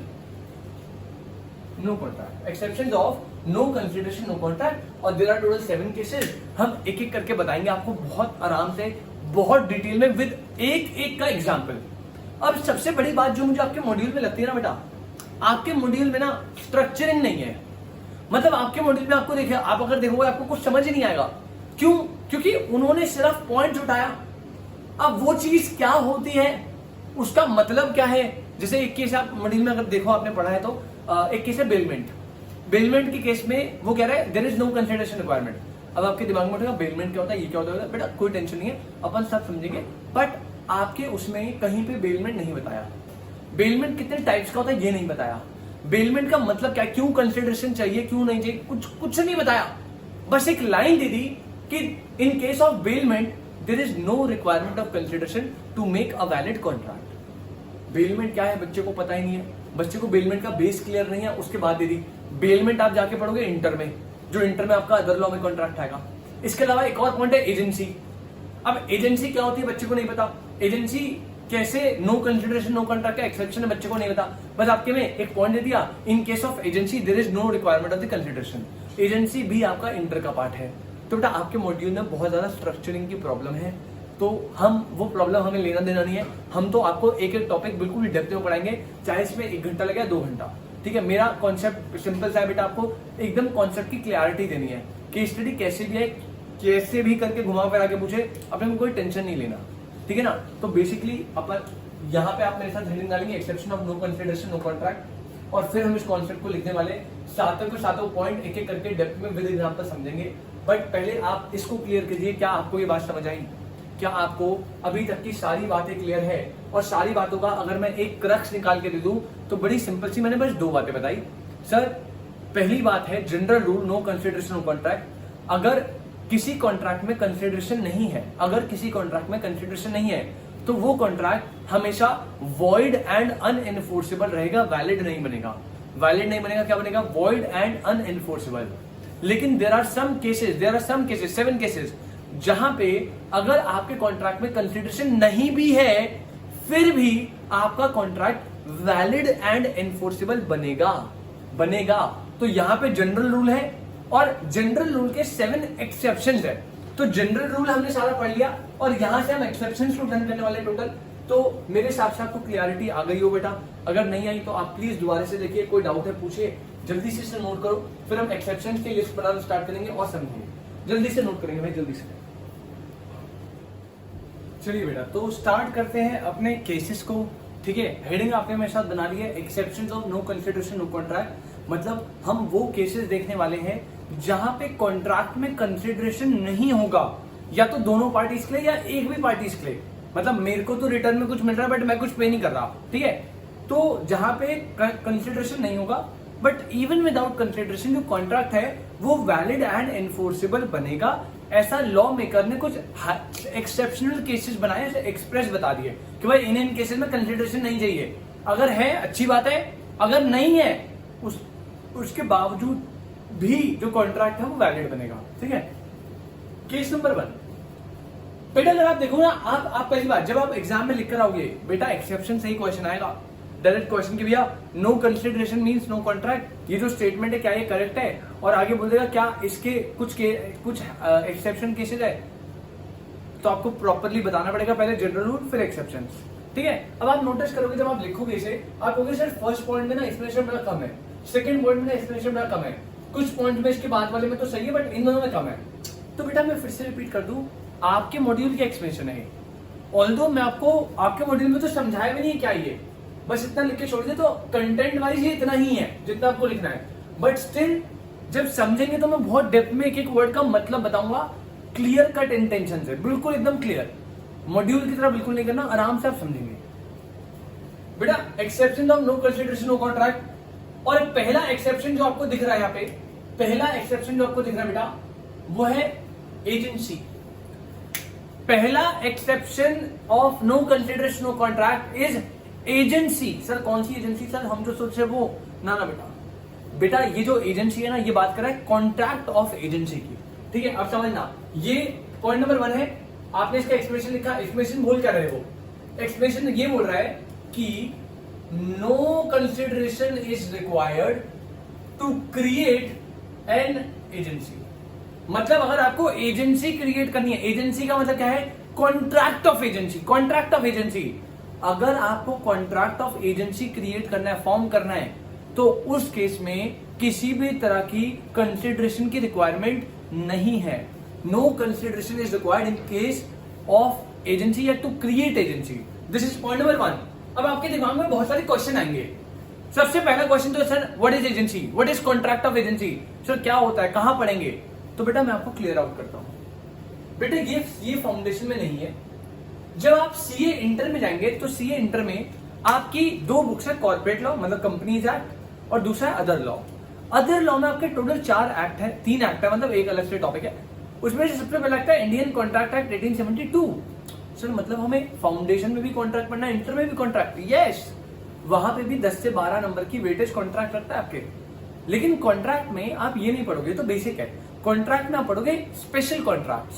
no contract, exceptions of no consideration no contract. और देयर आर टोटल 7 केसेस। हम एक एक करके बताएंगे आपको बहुत आराम से, बहुत डिटेल में, विद एक का एग्जाम्पल। अब सबसे बड़ी बात जो मुझे आपके मॉड्यूल में लगती है ना बेटा, आपके मॉड्यूल में ना स्ट्रक्चरिंग नहीं है। मतलब आपके मॉड्यूल में आपको देखिए, आप अगर देखोगे आपको कुछ समझ ही नहीं आएगा। क्यों? क्योंकि उन्होंने सिर्फ पॉइंट उठाया। अब वो चीज क्या होती है, उसका मतलब क्या है? जैसे एक केस आप मॉड्यूल में अगर देखो, आपने पढ़ा है तो एक केस है बेलमेंट के केस में वो कह रहा है there is no consideration requirement. अब आपके दिमाग में उठेगा बेलमेंट क्या होता है, ये क्या होता है? बेटा कोई टेंशन नहीं है, अपन सब समझेंगे। बट आपके उसमें कहीं पे बेलमेंट नहीं बताया। बेलमेंट कितने टाइप्स का होता है ये नहीं बताया। बेलमेंट का मतलब क्या, क्यों कंसिडरेशन चाहिए, क्यों नहीं चाहिए, कुछ नहीं बताया। बस एक लाइन दे दी कि in case of bailment there is no requirement of consideration to make a valid contract. Bailment क्या है बच्चे को पता ही नहीं है, बच्चे को बेलमेंट का बेस क्लियर नहीं है। उसके बाद दे दी बेलमेंट, आप जाके पढ़ोगे इंटर में, जो इंटर में आपका अदर लॉ में कॉन्ट्रैक्ट आएगा। इसके अलावा एक और पॉइंट है एजेंसी। अब एजेंसी क्या होती है बच्चे को नहीं पता। एजेंसी कैसे नो कंसिडरेशन नो कॉन्ट्रैक्ट का एक्सेप्शन है बच्चे को नहीं पता। बस आपके में एक पॉइंट दे दिया, in case of agency there is no requirement of the consideration. Agency भी आपका इंटर का पार्ट है। तो बेटा आपके मॉड्यूल में बहुत ज्यादा स्ट्रक्चरिंग की प्रॉब्लम है, तो हम वो प्रॉब्लम हमें लेना देना नहीं है। हम तो आपको एक एक टॉपिक बिल्कुल डेप्थ में पढ़ाएंगे, चाहे इसमें 1 घंटा लगे 2 घंटा, ठीक है। मेरा कॉन्सेप्ट सिंपल सा है बेटा, आपको एकदम कॉन्सेप्ट की क्लैरिटी देनी है। केस स्टडी कैसे भी है, कैसे भी करके घुमा फिरा के पूछे, अपने को कोई टेंशन नहीं लेना, ठीक है ना। तो बेसिकली अपन यहाँ पे आप मेरे साथ हेडिंग डालेंगे exception of no consideration no contract, और फिर हम इस कॉन्सेप्ट को लिखने वाले सातों के सातों पॉइंट एक एक करके डेप्थ में विद एग्जांपल समझेंगे। बट पहले आप इसको क्लियर कीजिए, क्या आपको ये बात समझ आई? क्या आपको अभी तक की सारी बातें क्लियर है? और सारी बातों का अगर मैं एक क्रक्स निकाल के दे दूं तो बड़ी सिंपल सी, मैंने बस 2 बातें बताई सर। पहली बात है general rule no consideration no contract. अगर किसी कॉन्ट्रैक्ट में कंसिडरेशन नहीं है, अगर किसी कॉन्ट्रैक्ट में कंसिडरेशन नहीं है तो वो कॉन्ट्रैक्ट हमेशा वॉइड एंड अनएनफोर्सेबल रहेगा, वैलिड नहीं बनेगा। वैलिड नहीं बनेगा, क्या बनेगा? Void and unenforceable. लेकिन there are some cases 7 cases जहां पे अगर आपके कॉन्ट्रैक्ट में कंसिडरेशन नहीं भी है फिर भी आपका कॉन्ट्रैक्ट वैलिड एंड एनफोर्सेबल बनेगा। तो यहां पे जनरल रूल है और जनरल रूल के 7 एक्सेप्शंस है। तो जनरल रूल हमने सारा पढ़ लिया और यहां से हम एक्सेप्शंस को डन करने वाले टोटल। तो मेरे हिसाब से आपको क्लियरिटी आ गई हो बेटा। अगर नहीं आई तो आप प्लीज दोबारा से देखिए, कोई डाउट है पूछिए, जल्दी से इसे नोट करो, फिर हम एक्सेप्शंस की लिस्ट बनाना स्टार्ट करेंगे और समझेंगे। जल्दी से नोट करेंगे भाई, जल्दी से। चलिए बेटा, तो स्टार्ट करते हैं अपने केसेस को। ठीक है, हेडिंग आपने मेरे साथ बना ली है, exceptions of no consideration no contract. मतलब हम वो केसेस देखने वाले हैं जहां पे कॉन्ट्रैक्ट में कंसिडरेशन नहीं होगा, या तो दोनों पार्टीज के लिए या एक भी पार्टीज के लिए। मतलब मेरे को तो रिटर्न में कुछ मिल रहा है बट मैं कुछ पे नहीं कर रहा, ठीक है। तो जहां पे कंसिडरेशन नहीं होगा, बट इवन विदाउट कंसिडरेशन जो कॉन्ट्रैक्ट है वो वैलिड एंड एनफोर्सेबल बनेगा। ऐसा लॉ मेकर ने कुछ एक्सेप्शनल केसेस बनाए, एक्सप्रेस बता दिए कि भाई इन केसेस में कंसिडरेशन नहीं चाहिए। अगर है अच्छी बात है, अगर नहीं है उसके बावजूद भी जो कॉन्ट्रैक्ट है वो वैलिड बनेगा, ठीक है। केस नंबर 1, बेटा अगर आप देखो ना, आप पहली बात जब आप एग्जाम में लिख कर आओगे बेटा, एक्सेप्शन से ही क्वेश्चन आएगा, डायरेक्ट क्वेश्चन की भैया no consideration means no contract, ये जो स्टेटमेंट है क्या ये करेक्ट है, और आगे बोल देगा क्या इसके कुछ एक्सेप्शन केसेस है। तो आपको प्रॉपरली बताना पड़ेगा, पहले जनरल रूल फिर एक्सेप्शन, ठीक है। अब आप नोटिस करोगे जब आप लिखोगे इसे, आप कहोगे सर फर्स्ट पॉइंट में ना एक्सप्लेनेशन बड़ा कम है, सेकंड पॉइंट में ना एक्सप्लेनेशन बड़ा कम है, कुछ पॉइंट में इसके बाद वाले में तो सही है बट इन दोनों में कम है। तो बेटा मैं फिर से रिपीट कर दूं, आपके मॉड्यूल की एक्सप्लेनेशन है, ऑल्दो मैं आपको आपके मॉड्यूल में तो समझाया भी नहीं क्या ये, बस इतना लिख के छोड़ दिया, तो कंटेंट वाइज ये इतना ही है जितना आपको लिखना है। बट स्टिल जब समझेंगे तो मैं बहुत डेप्थ में एक एक वर्ड का मतलब बताऊंगा, क्लियर कट इंटेंशन से, बिल्कुल एकदम क्लियर, मॉड्यूल की तरह बिल्कुल नहीं करना, आराम से आप समझेंगे। बेटा exception of no consideration no contract, और पहला एक्सेप्शन जो आपको दिख रहा है यहाँ पे, पहला एक्सेप्शन जो आपको दिख रहा है बेटा वो है एजेंसी। पहला exception of no consideration no contract is agency. Sir कौन सी एजेंसी सर, हम जो सोच रहे वो ना बेटा ये जो एजेंसी है ना, ये बात कर रहा है कॉन्ट्रैक्ट ऑफ एजेंसी की, ठीक है। अब समझना, ये पॉइंट नंबर 1 है, आपने इसका एक्सप्लेनेशन लिखा, एक्सप्लेनेशन बोल क्या रहे हो, एक्सप्लेनेशन ये बोल रहा है कि no consideration is required to create an agency. मतलब अगर आपको एजेंसी क्रिएट करनी है, एजेंसी का मतलब क्या है, contract of agency, contract of agency. अगर आपको कॉन्ट्रैक्ट ऑफ एजेंसी क्रिएट करना है, फॉर्म करना है, तो उस केस में किसी भी तरह की कंसिडरेशन की रिक्वायरमेंट नहीं है। No consideration is required in case of agency या to create agency. This is point number 1। अब आपके दिमाग में बहुत सारे क्वेश्चन आएंगे। सबसे पहला क्वेश्चन तो sir what is agency, what is contract of agency, sir क्या होता है, कहां पढ़ेंगे। तो बेटा मैं आपको क्लियर आउट करता हूं। बेटा ये फाउंडेशन में नहीं है। जब आप सीए इंटर में जाएंगे तो सीए इंटर में आपकी 2 बुक्स है, कॉर्पोरेट लॉ मतलब कंपनीज एक्ट, और दूसरा है अदर लॉ। अदर लॉ में आपके टोटल 4 एक्ट है, 3 एक्ट है, मतलब एक अलग से टॉपिक है। उसमें से सबसे पहला एक्ट है इंडियन कॉन्ट्रैक्ट एक्ट 1872। सर मतलब हमें फाउंडेशन में भी कॉन्ट्रैक्ट पढ़ना है, इंटर में भी कॉन्ट्रैक्ट, यस। वहां पे भी 10 से 12 नंबर की वेटेज कॉन्ट्रैक्ट रखता है आपके। लेकिन कॉन्ट्रैक्ट में आप ये नहीं पढ़ोगे, तो बेसिक है। कॉन्ट्रैक्ट में आप पढ़ोगे स्पेशल कॉन्ट्रैक्ट्स।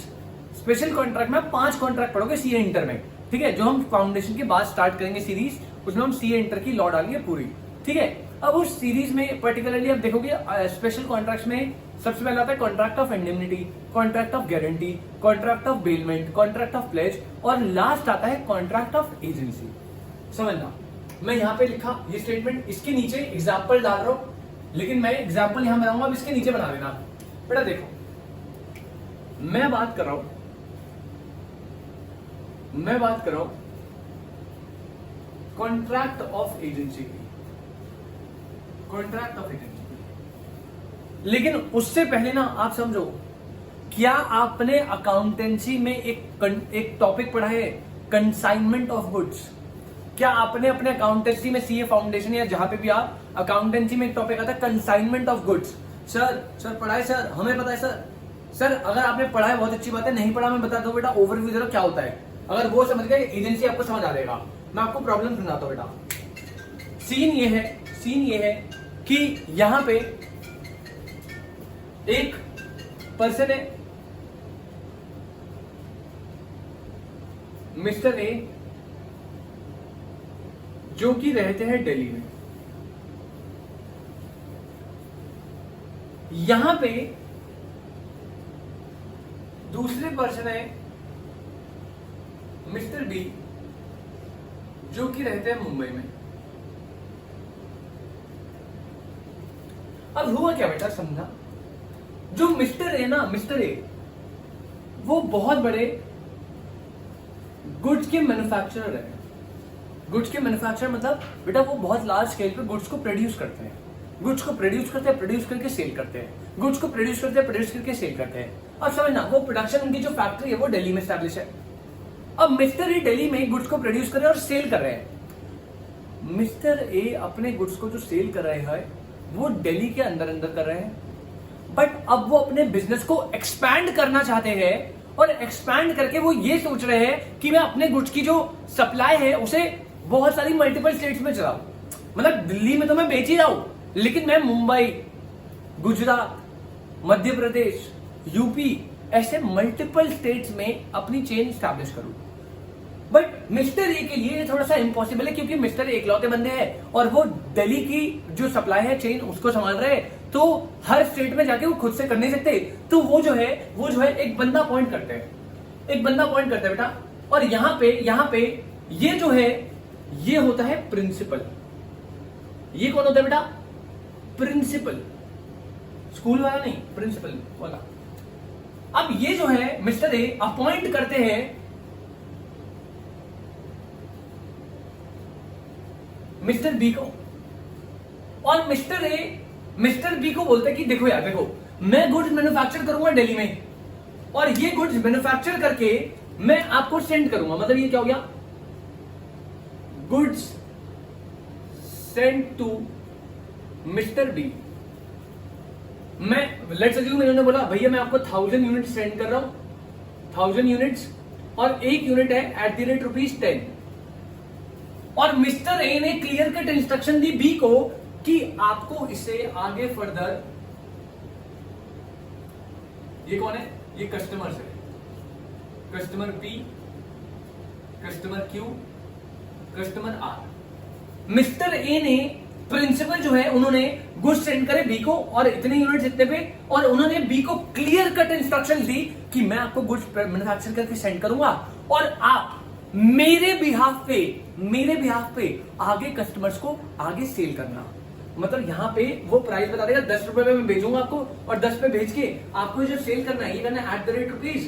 स्पेशल कॉन्ट्रैक्ट में आप 5 कॉन्ट्रैक्ट पढ़ोगे सीए इंटर में, ठीक है। जो हम फाउंडेशन के बाद स्टार्ट करेंगे सीरीज, उसमें हम सीए इंटर की लॉ डालेंगे पूरी, ठीक है। अब उस सीरीज में पर्टिकुलरली आप देखोगे स्पेशल कॉन्ट्रैक्ट्स में सबसे पहला आता है contract of indemnity, contract of guarantee, contract of bailment, contract of pledge, और लास्ट आता है कॉन्ट्रैक्ट ऑफ एजेंसी। समझना, मैं यहाँ पे लिखा ये स्टेटमेंट, इसके नीचे एग्जाम्पल डाल रहा हूं, लेकिन मैं एग्जाम्पल यहां बनाऊंगा, अब इसके नीचे बना देना। बेटा देखो मैं बात कर रहा हूं कॉन्ट्रैक्ट ऑफ एजेंसी की, कॉन्ट्रैक्ट ऑफ एजेंसी। लेकिन उससे पहले ना आप समझो, क्या आपने अकाउंटेंसी में एक टॉपिक पढ़ा है कंसाइनमेंट ऑफ गुड्स? क्या आपने अपने अकाउंटेंसी में सीए फाउंडेशन या जहां पे भी आप अकाउंटेंसी में एक टॉपिक आता है कंसाइनमेंट ऑफ गुड्स? सर पढ़ा है सर, हमें पता है सर अगर आपने पढ़ा है बहुत अच्छी बात है, नहीं पढ़ा मैं बता दो बेटा, ओवरव्यू दे दो क्या होता है। अगर वो समझ गए एजेंसी आपको समझ आ जाएगा। मैं आपको प्रॉब्लम समझाता हूं बेटा। सीन ये है कि यहां पे एक पर्सन है मिस्टर ए, जो कि रहते हैं दिल्ली में। यहां पे दूसरे पर्सन है मिस्टर बी, जो कि रहते हैं मुंबई में। अब हुआ क्या बेटा, समझा, जो मिस्टर ए वो बहुत बड़े गुड्स के मैन्युफैक्चरर है, गुड्स के मैन्युफैक्चर मतलब बेटा वो बहुत लार्ज स्केल पे गुड्स को प्रोड्यूस करते हैं, गुड्स को प्रोड्यूस करते हैं, प्रोड्यूस करके सेल करते हैं, गुड्स को प्रोड्यूस करते हैं, प्रोड्यूस करके सेल करते हैं। अब समझना, वो प्रोडक्शन उनकी जो फैक्ट्री है वो दिल्ली में स्टैब्लिश है। अब मिस्टर ए दिल्ली में गुड्स को प्रोड्यूस कर रहे हैं और सेल कर रहे हैं। मिस्टर ए अपने गुड्स को जो सेल कर रहे हैं वो दिल्ली के अंदर अंदर कर रहे हैं, बट अब वो अपने बिजनेस को एक्सपैंड करना चाहते हैं और एक्सपैंड करके वो ये सोच रहे हैं कि मैं अपने गुड्स की जो सप्लाई है उसे बहुत सारी मल्टीपल स्टेट्स में चलाऊं। मतलब दिल्ली में तो मैं बेच ही रहा हूं, लेकिन मैं मुंबई, गुजरात, मध्य प्रदेश, यूपी ऐसे मल्टीपल स्टेट्स में अपनी चेन स्टैब्लिश करूं। बट मिस्टर ए के लिए थोड़ा सा इम्पॉसिबल है, क्योंकि मिस्टर ए इकलौते बंदे हैं और वो दिल्ली की जो सप्लाई है चेन उसको संभाल रहे हैं, तो हर स्टेट में जाके वो खुद से कर नहीं सकते। तो वो जो है एक बंदा अपॉइंट करते हैं, एक बंदा अपॉइंट करते हैं बेटा। और यहाँ पे ये जो है ये होता है प्रिंसिपल। ये कौन होता है बेटा? प्रिंसिपल, स्कूल वाला नहीं, प्रिंसिपल वाला। अब ये जो है मिस्टर ए अपॉइंट करते हैं मिस्टर बी को, और मिस्टर बी को बोलते हैं कि देखो यार, देखो मैं गुड्स मैन्युफैक्चर करूंगा दिल्ली में, और ये गुड्स मैन्युफैक्चर करके मैं आपको सेंड करूंगा। मतलब ये क्या हो गया? Goods send to Mister B. मैं लेट्स अज्यूम इन्होंने बोला भैया मैं आपको 1000 यूनिट सेंड कर रहा हूं, 1000 यूनिट्स, और एक यूनिट है @10। और मिस्टर ए ने क्लियर कट इंस्ट्रक्शन दी बी को कि आपको इसे आगे फर्दर, ये कौन है? ये कस्टमर है, customer P, customer Q, customer R. Mister A ने प्रिंसिपल जो है उन्होंने गुड्स सेंड करे बी को और इतने यूनिट इतने पे, और उन्होंने बी को क्लियर कट इंस्ट्रक्शन दी कि मैं आपको गुड्स मैन्युफैक्चर करके सेंड करूंगा और आप मेरे बिहाफ पे आगे कस्टमर्स को आगे सेल करना। मतलब यहाँ पे वो प्राइस बता देगा 10 रुपए में मैं भेजूंगा आपको, और 10 पे भेज के आपको जो सेल करना है ये करना है @30।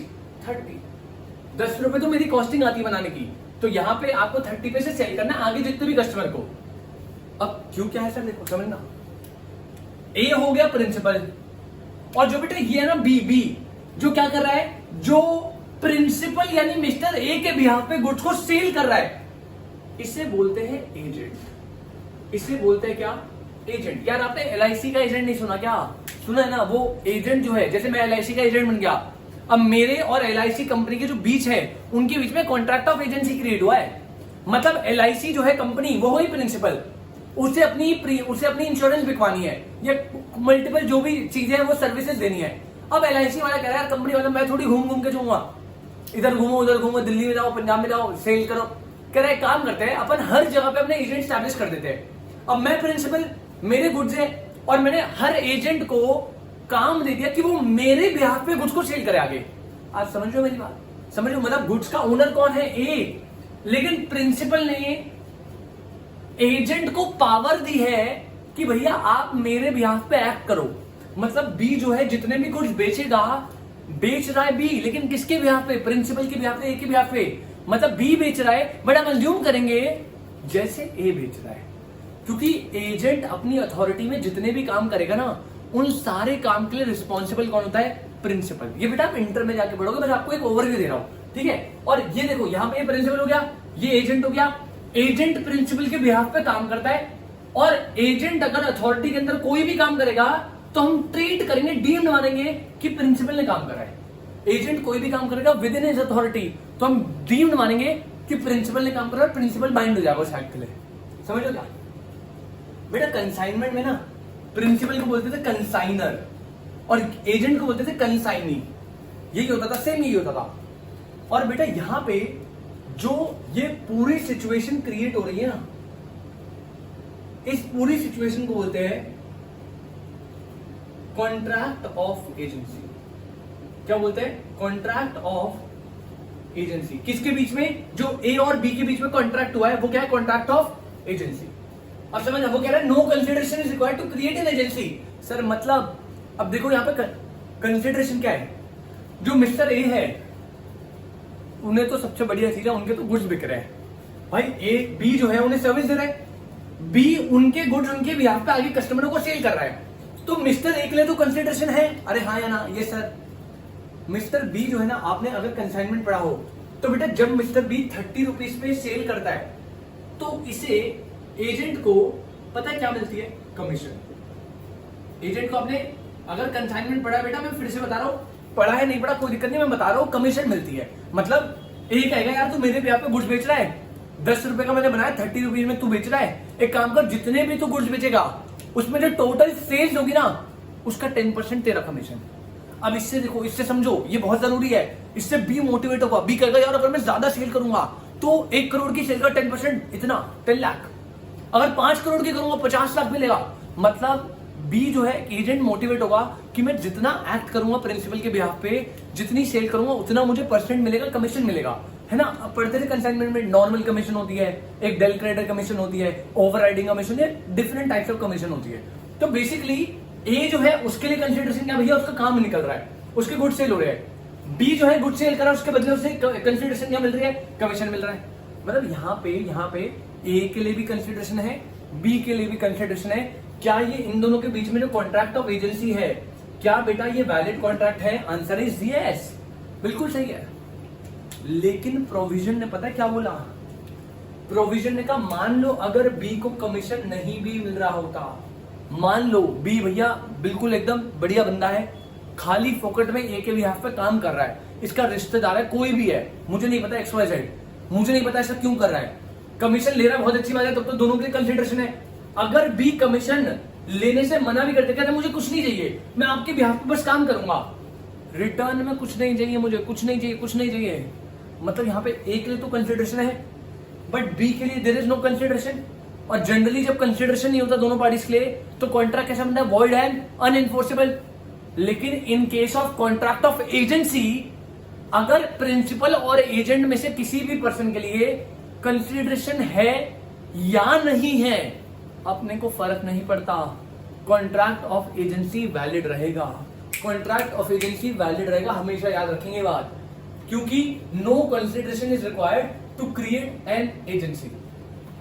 10 रुपए तो मेरी कॉस्टिंग आती है बनाने की, तो यहाँ पे आपको 30 पे से सेल करना है आगे जितने भी कस्टमर को। अब क्यों क्या है सर, देखो समझना, ए हो गया प्रिंसिपल, और जो बेटा ये है ना बी जो क्या कर रहा है, जो प्रिंसिपल यानी मिस्टर ए के बिहाफ पे गुड्स को सेल कर रहा है, इसे बोलते हैं एजेंट। इसे बोलते हैं क्या? एजेंट। यार आपने LIC का एजेंट नहीं सुना क्या? सुना है ना? वो एजेंट जो है, जैसे मैं LIC का एजेंट बन गया, अब मेरे और LIC कंपनी के जो बीच है उनके बीच में कॉन्ट्रैक्ट ऑफ एजेंसी क्रिएट हुआ है। मतलब LIC जो है कंपनी, वो ही प्रिंसिपल, उसे अपनी इंश्योरेंस बिकवानी है या मल्टीपल जो भी चीजें हैं वो सर्विसेज देनी है। अब LIC वाला कह रहा है कंपनी वाला मैं थोड़ी घूम के जाऊंगा, इधर घूमो उधर घूमो, दिल्ली में जाओ, पंजाब में जाओ, सेल करो। कह रहा है काम करते हैं अपन हर जगह पे अपने एजेंट स्टैब्लिश कर देते हैं। अब मैं प्रिंसिपल, मेरे गुड्स है, और मैंने हर एजेंट को काम दे दिया कि वो मेरे बिहाफ पे गुड्स को सेल करे आगे। आप समझ लो मेरी बात, समझ लो। मतलब गुड्स का ओनर कौन है? ए, लेकिन प्रिंसिपल ने एजेंट को पावर दी है कि भैया आप मेरे बिहाफ पे एक्ट करो। मतलब बी जो है जितने भी गुड्स बेचेगा, बेच रहा है बी, लेकिन किसके बिहाफ पे? प्रिंसिपल के बिहाफ पे, ए के बिहाफ पे। मतलब बी बेच रहा है, बट हम अज्यूम करेंगे जैसे ए बेच रहा है, क्योंकि एजेंट अपनी अथॉरिटी में जितने भी काम करेगा ना, उन सारे काम के लिए रिस्पॉन्सिबल कौन होता है? प्रिंसिपल। ये बेटा आप इंटर में जाके पढ़ोगे, मैं आपको एक ओवरव्यू दे रहा हूं, ठीक है। और ये देखो यहाँ पे प्रिंसिपल हो गया, ये एजेंट हो गया। एजेंट प्रिंसिपल के बिहाफ पे काम करता है, और एजेंट अगर अथॉरिटी के अंदर कोई भी काम करेगा तो हम ट्रीट करेंगे, डीम्ड मानेंगे कि प्रिंसिपल ने काम करा है। एजेंट कोई भी काम करेगा विद इन हिज अथॉरिटी तो हम डीम्ड मानेंगे कि प्रिंसिपल ने काम करा है, प्रिंसिपल बाइंड हो जाएगा उस एक्ट के लिए। समझ लो क्या बेटा? कंसाइनमेंट में ना प्रिंसिपल को बोलते थे कंसाइनर और एजेंट को बोलते थे कंसाइनी। यही होता था, सेम यही होता था। और बेटा यहां पे जो ये पूरी सिचुएशन क्रिएट हो रही है ना, इस पूरी सिचुएशन को बोलते हैं कॉन्ट्रैक्ट ऑफ एजेंसी। क्या बोलते हैं? Contract of agency. किसके बीच में? जो ए और बी के बीच में कॉन्ट्रैक्ट हुआ है वो क्या है? Contract of agency. अब समझ, वो कह रहा है no consideration is required to create an agency. Sir मतलब अब देखो यहां पे कंसिडरेशन क्या है? जो मिस्टर ए है उन्हें तो सबसे बढ़िया चीज है, उनके तो गुड्स बिक रहे हैं, भाई ए बी जो है उन्हें सर्विस दे रहा है, बी उनके गुड्स उनके बिहाफ पे आगे कस्टमरों को सेल कर रहा है, तो मिस्टर ए के लिए तो कंसिडरेशन है। अरे हाँ या ना? ये सर मिस्टर बी जो है ना, आपने अगर कंसाइनमेंट पढ़ा हो तो बेटा जब मिस्टर बी 30 रुपीज पे सेल करता है तो इसे एजेंट को पता है क्या मिलती है? कमीशन। एजेंट को आपने अगर कंसाइनमेंट पढ़ा है बेटा, मैं फिर से बता रहा हूं, पढ़ा है नहीं पढ़ा कोई दिक्कत नहीं, मैं बता रहा हूं, कमीशन मिलती है। मतलब एक कहेगा यार तू मेरे यहाँ पे गुड्स बेच रहा है, 10 रुपए का मैंने बनाया, 30 रुपीज में तू बेच रहा है, एक काम कर जितने भी तू गुड्स बेचेगा उसमें जो टोटल सेल्स होगी ना उसका 10% तेरा कमीशन। अब इससे देखो, इससे समझो, ये बहुत जरूरी है, इससे बी मोटिवेट होगा, बी कहेगा यार अगर मैं ज्यादा सेल करूंगा तो 1 करोड़ की सेल का 10% इतना 10 लाख, अगर 5 करोड़ की करूंगा 50 लाख मिलेगा। मतलब बी जो है एजेंट मोटिवेट होगा कि मैं जितना एक्ट करूंगा प्रिंसिपल के बिहाफ पे, जितनी सेल करूंगा उतना मुझे परसेंट मिलेगा, कमीशन मिलेगा, है ना। अब पढ़ते थे कंसाइनमेंट में नॉर्मल कमीशन होती है, एक डेल क्रेडिटर कमीशन होती है, ओवरराइडिंग कमीशन है, डिफरेंट टाइप्स ऑफ कमीशन होती है। तो बेसिकली ए जो है उसके लिए कंसिडरेशन क्या भैया? उसका काम निकल रहा है, उसके गुड सेल हो रहे हैं। बी जो है गुड सेल कर रहा है, उसके बदले उसे कंसिडरेशन क्या मिल रही है? कमीशन मिल रहा है। मतलब यहाँ पे ए के लिए भी कंसिडरेशन है, बी के लिए भी कंसिडरेशन है। क्या ये इन दोनों के बीच में जो कॉन्ट्रैक्ट ऑफ एजेंसी है, क्या बेटा ये वैलिड कॉन्ट्रैक्ट है? आंसर इज यस, बिल्कुल सही है। लेकिन प्रोविजन ने पता है क्या बोला? प्रोविजन ने कहा मान लो अगर बी को कमीशन नहीं भी मिल रहा होता, मान लो बी भैया बिल्कुल एकदम बढ़िया बंदा है, खाली फोकट में ए के बिहाफ पे काम कर रहा है, इसका रिश्तेदार है, कोई भी है, मुझे नहीं पता XYZ, मुझे नहीं पता ऐसा क्यों कर रहा है, कमीशन ले रहा है, बहुत अच्छी बात है, तब तो दोनों के लिए कंसिडरेशन है। अगर बी कमीशन लेने से मना भी करते, कहते मुझे कुछ नहीं चाहिए, मैं आपके बिहाफ पे बस काम करूंगा, रिटर्न में कुछ नहीं चाहिए, मुझे कुछ नहीं चाहिए, कुछ नहीं चाहिए, मतलब यहाँ पे ए के लिए तो कंसिडरेशन है बट बी के लिए देयर इज नो कंसिडरेशन। और जनरली जब कंसिडरेशन नहीं होता दोनों पार्टीज के लिए तो कॉन्ट्रैक्ट कैसा बनता है? Void and unenforceable. लेकिन in case of contract of agency, अगर प्रिंसिपल और एजेंट में से किसी भी पर्सन के लिए कंसिडरेशन है या नहीं है, अपने को फर्क नहीं पड़ता, कॉन्ट्रैक्ट ऑफ एजेंसी वैलिड रहेगा, कॉन्ट्रैक्ट ऑफ एजेंसी वैलिड रहेगा, हमेशा याद रखेंगे बात, क्योंकि no consideration is required to create an agency.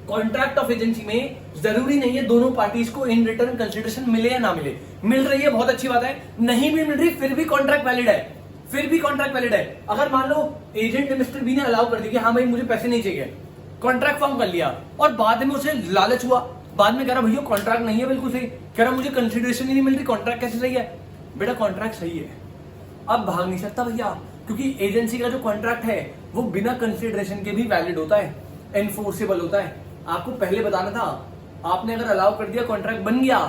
Contract of agency में जरूरी नहीं है दोनों पार्टीज को इन रिटर्न कंसिडरेशन मिले या ना मिले, मिल रही है बहुत अच्छी बात है, नहीं भी मिल रही फिर भी कॉन्ट्रैक्ट वैलिड है, फिर भी कॉन्ट्रैक्ट वैलिड है। अगर मान लो एजेंट ने मिस्टर बी ने अलाउ कर दिया कि हाँ भाई मुझे पैसे नहीं चाहिए, कॉन्ट्रैक्ट फॉर्म कर लिया और बाद में उसे लालच हुआ, बाद में कह रहा भैया कॉन्ट्रैक्ट नहीं है बिल्कुल सही, कह रहा मुझे कंसिडरेशन ही नहीं मिल रही, कॉन्ट्रैक्ट कैसे सही है? बेटा कॉन्ट्रैक्ट सही है, अब भाग नहीं सकता भैया, क्योंकि एजेंसी का जो कॉन्ट्रैक्ट है वो बिना कंसिडरेशन के भी वैलिड होता है, एनफोर्सेबल होता है। आपको पहले बताना था, आपने अगर अलाउ कर दिया कॉन्ट्रैक्ट बन गया,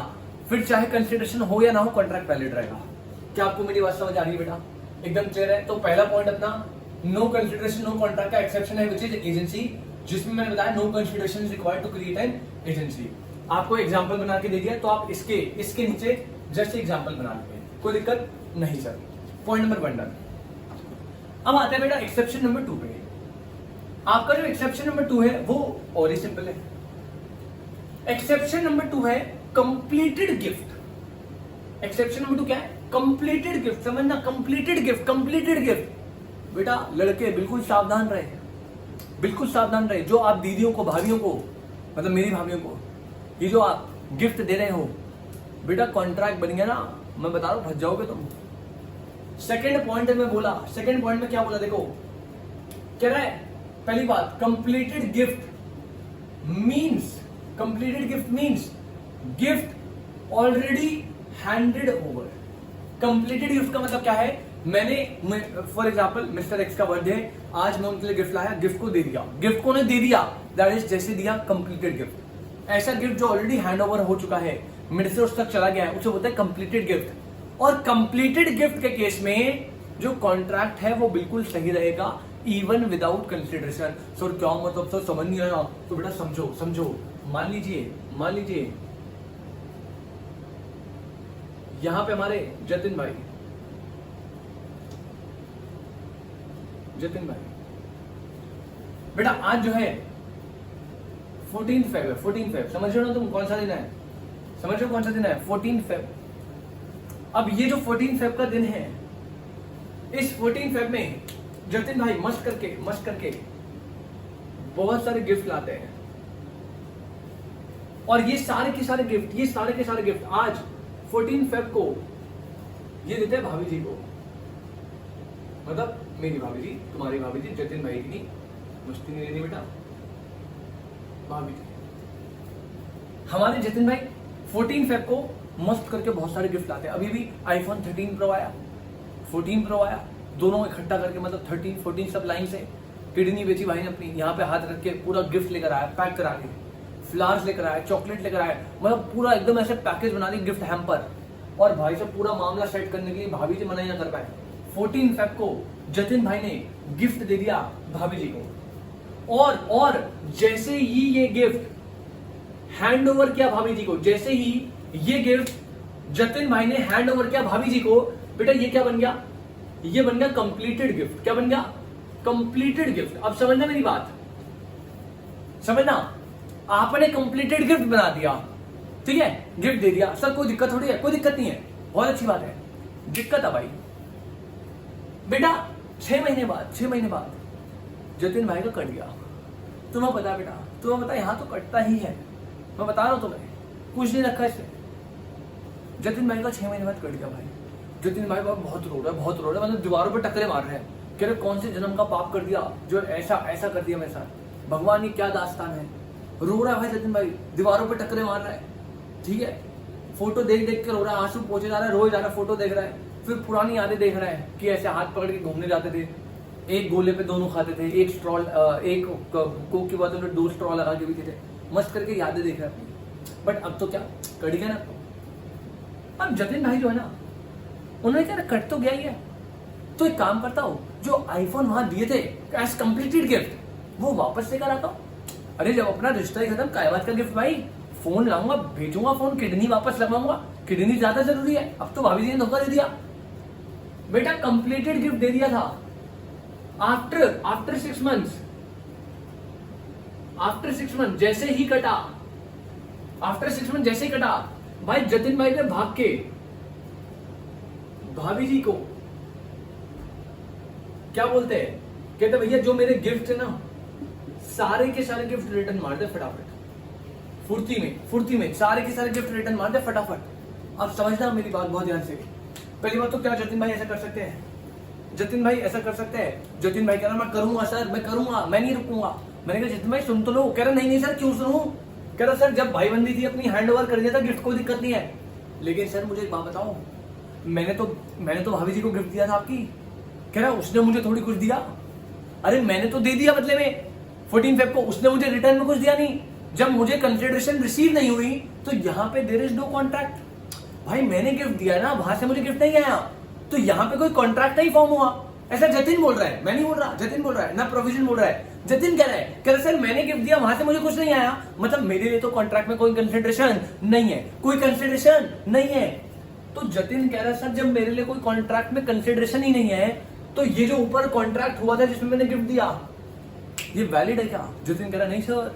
फिर चाहे कंसिडरेशन हो या ना हो कॉन्ट्रैक्ट वैलिड रहेगा। क्या आपको मेरी बात समझ आ रही है बेटा? एकदम क्लियर है। तो पहला पॉइंट अपना नो कंसिडरेशन नो कॉन्ट्रैक्ट का एक्सेप्शन है विच इज एजेंसी, जिसमें मैंने बताया no consideration is required to create an agency. आपको एग्जांपल बना के दे दिया तो आप इसके नीचे जस्ट एग्जांपल बना लीजिए, कोई दिक्कत नहीं सर। Point number 1 done. अब आते हैं बेटा एक्सेप्शन नंबर 2 पे। आपका जो एक्सेप्शन नंबर 2 है वो और ही सिंपल है। एक्सेप्शन नंबर 2 है कंप्लीटेड गिफ्ट। एक्सेप्शन नंबर 2 क्या है? Completed gift. समझना, कंप्लीटेड गिफ्ट, कंप्लीटेड गिफ्ट। बेटा लड़के बिल्कुल सावधान रहे, बिल्कुल सावधान रहे। जो आप दीदियों को, भाभियों को, मतलब मेरी भाभियों को ये जो आप गिफ्ट दे रहे हो, बेटा कॉन्ट्रैक्ट बन गया ना, मैं बता रहा हूं फंस जाओगे तुम। सेकेंड पॉइंट में बोला, सेकेंड पॉइंट में क्या बोला देखो, कह रहा है पहली बात completed gift means, completed gift means gift already handed over. Completed gift का मतलब क्या है? मैंने फॉर एग्जांपल मिस्टर एक्स का बर्थडे, आज मैं उनके लिए गिफ्ट लाया, गिफ्ट को दे दिया, गिफ्ट को ने दे दिया, दैट इज जैसे दिया कंप्लीटेड गिफ्ट। ऐसा गिफ्ट जो ऑलरेडी हैंड ओवर हो चुका है, मेरे से उस तक चला गया है, उसे बोलते हैं कंप्लीटेड गिफ्ट। और कंप्लीटेड गिफ्ट के केस में जो कॉन्ट्रैक्ट है वो बिल्कुल सही रहेगा, इवन विदाउट कंसिडरेशन। सर क्या मतलब सर समझ नहीं आया? तो बेटा समझो समझो, मान लीजिए यहां पे हमारे जतिन भाई बेटा आज जो है 14 फेब है, 14 फेब, समझ रहे हो ना तुम कौन सा दिन है? समझ रहे हो कौन सा दिन है? 14 फेब। अब ये जो 14 फेब का दिन है, इस 14 फेब में जतिन भाई मस्त करके बहुत सारे गिफ्ट लाते हैं, और ये सारे के सारे गिफ्ट आज 14 फेब को ये देते हैं भाभी जी को, मतलब मेरी भाभी जी, तुम्हारी भाभी जी, जतिन भाई की नहीं, मस्ती नहीं लेनी बेटा, भाभी जी। हमारे जतिन भाई 14 फेब को मस्त करके बहुत सारे गिफ्ट लाते हैं। अभी भी आईफोन 13 प्रो आया, 14 प्रो आया, दोनों इकट्ठा करके, मतलब 13 14 सब लाइन से। किडनी बेची भाई ने अपनी, यहाँ पे हाथ रख के पूरा गिफ्ट लेकर आया, पैक करा के, फ्लावर्स लेकर आया, चॉकलेट लेकर आया, मतलब पूरा एकदम ऐसे पैकेज बना दी, गिफ्ट हैम्पर। और भाई से पूरा मामला सेट करने के लिए भाभी जी मना ही ना कर पाए। 14 फेब को जतिन भाई ने गिफ्ट दे दिया भाभी जी को, और जैसे ही ये गिफ्ट हैंड ओवर किया भाभी जी को, जैसे ही ये गिफ्ट जतिन भाई ने हैंड ओवर किया भाभी जी को, बेटा ये क्या बन गया? ये बन गया कंप्लीटेड गिफ्ट। क्या बन गया? Completed gift. अब समझना मेरी बात, समझना, आपने कंप्लीटेड गिफ्ट बना दिया, ठीक है, गिफ्ट दे दिया, सर कोई दिक्कत थोड़ी है, कोई दिक्कत नहीं है, बहुत अच्छी बात है। दिक्कत है भाई, बेटा 6 महीने बाद जतिन भाई का कट गया। तुम्हें पता है बेटा, तुम्हें पता है यहां तो कटता ही है, मैं बता रहा हूं तुम्हें, कुछ नहीं रखा इसमें। जतिन भाई का 6 महीने बाद कट गया भाई। जतिन भाई बहुत रो रहा है, मतलब दीवारों पर टक्करे मार रहे हैं, कह रहे कौन से जन्म का पाप कर दिया जो ऐसा कर दिया मेरे साथ, भगवान की क्या दास्तान है। रो रहा है भाई जतिन भाई, दीवारों पर टक्करे मार रहा है, ठीक है, फोटो देख देख के रो रहा है, आंसू पोंछे जा रहा है, रोज जा रहा है, फोटो देख रहा है, फिर पुरानी यादें देख रहा है कि ऐसे हाथ पकड़ के घूमने जाते थे, एक गोले पे दोनों खाते थे, एक स्ट्रॉ, एक कोक की बोतल में 2 स्ट्रॉ लगा के भी थे, मस्त करके यादें देख रहा है। बट अब तो क्या कट गया ना। अब जतिन भाई जो है ना, उन्होंने क्या कट तो गया ही है, तो एक काम करता हूं, जो आईफोन वहां दिए थे एज कंप्लीटेड गिफ्ट वो वापस लेकर आता हूं। अरे जब अपना रिश्ता ही खत्म, काय बात का गिफ्ट भाई, फोन लाऊंगा, भेजूंगा फोन, किडनी वापस लगवाऊंगा, किडनी ज्यादा जरूरी है। अब तो भाभी जी ने धोखा दे दिया, बेटा कंप्लीटेड गिफ्ट दे दिया था आफ्टर 6 मंथ्स, आफ्टर 6 मंथ जैसे ही कटा, आफ्टर 6 मंथ जैसे ही कटा भाई, जतिन भाई ने भाग के भाभी जी को क्या बोलते हैं, कहते भैया जो मेरे गिफ्ट है ना, सारे के सारे गिफ्ट रिटर्न मार दे फटाफट, फुर्ती में सारे के सारे गिफ्ट रिटर्न मार दे फटाफट। अब समझना मेरी बात बहुत ध्यान से। पहली बात तो क्या जतिन भाई ऐसा कर सकते हैं? जतिन भाई ऐसा कर सकते हैं? जतिन भाई कह रहा मैं करूंगा सर, मैं करूंगा, मैं नहीं रुकूंगा। मैंने कहा जतिन भाई सुन तो लो। कह रहा नहीं सर, क्यों सुनूं? कह रहा सर जब भाईबंदी थी अपनी हैंड ओवर कर दिया था गिफ्ट, कोई दिक्कत नहीं है, लेकिन सर मुझे एक बात बताओ, मैंने तो भाभी जी को गिफ्ट दिया था आपकी। कह रहा उसने मुझे थोड़ी कुछ दिया। अरे मैंने तो दे दिया बदले में 14 फेब को, उसने मुझे रिटर्न में कुछ दिया नहीं। जब मुझे कंसिडरेशन रिसीव नहीं हुई तो यहाँ पे देयर इज नो कॉन्ट्रैक्ट। भाई मैंने गिफ्ट दिया ना, वहां से मुझे गिफ्ट नहीं आया, तो यहाँ पे कोई कॉन्ट्रैक्ट नहीं फॉर्म हुआ। ऐसा जतिन बोल रहा है, मैं नहीं बोल रहा, जतिन बोल रहा है ना, प्रोविजन बोल रहा है। जतिन कह रहा है सर मैंने गिफ्ट दिया, वहां से मुझे कुछ नहीं आया, मतलब मेरे लिए तो कॉन्ट्रैक्ट में कोई कंसिडरेशन नहीं है, कोई कंसिडरेशन नहीं है। तो जतिन कह रहा है सर जब मेरे लिए कोई कॉन्ट्रैक्ट में कंसिडरेशन ही नहीं है, तो ये जो ऊपर कॉन्ट्रैक्ट हुआ था जिसमें मैंने गिफ्ट दिया, ये वैलिड है क्या? जतिन कह रहा नहीं सर।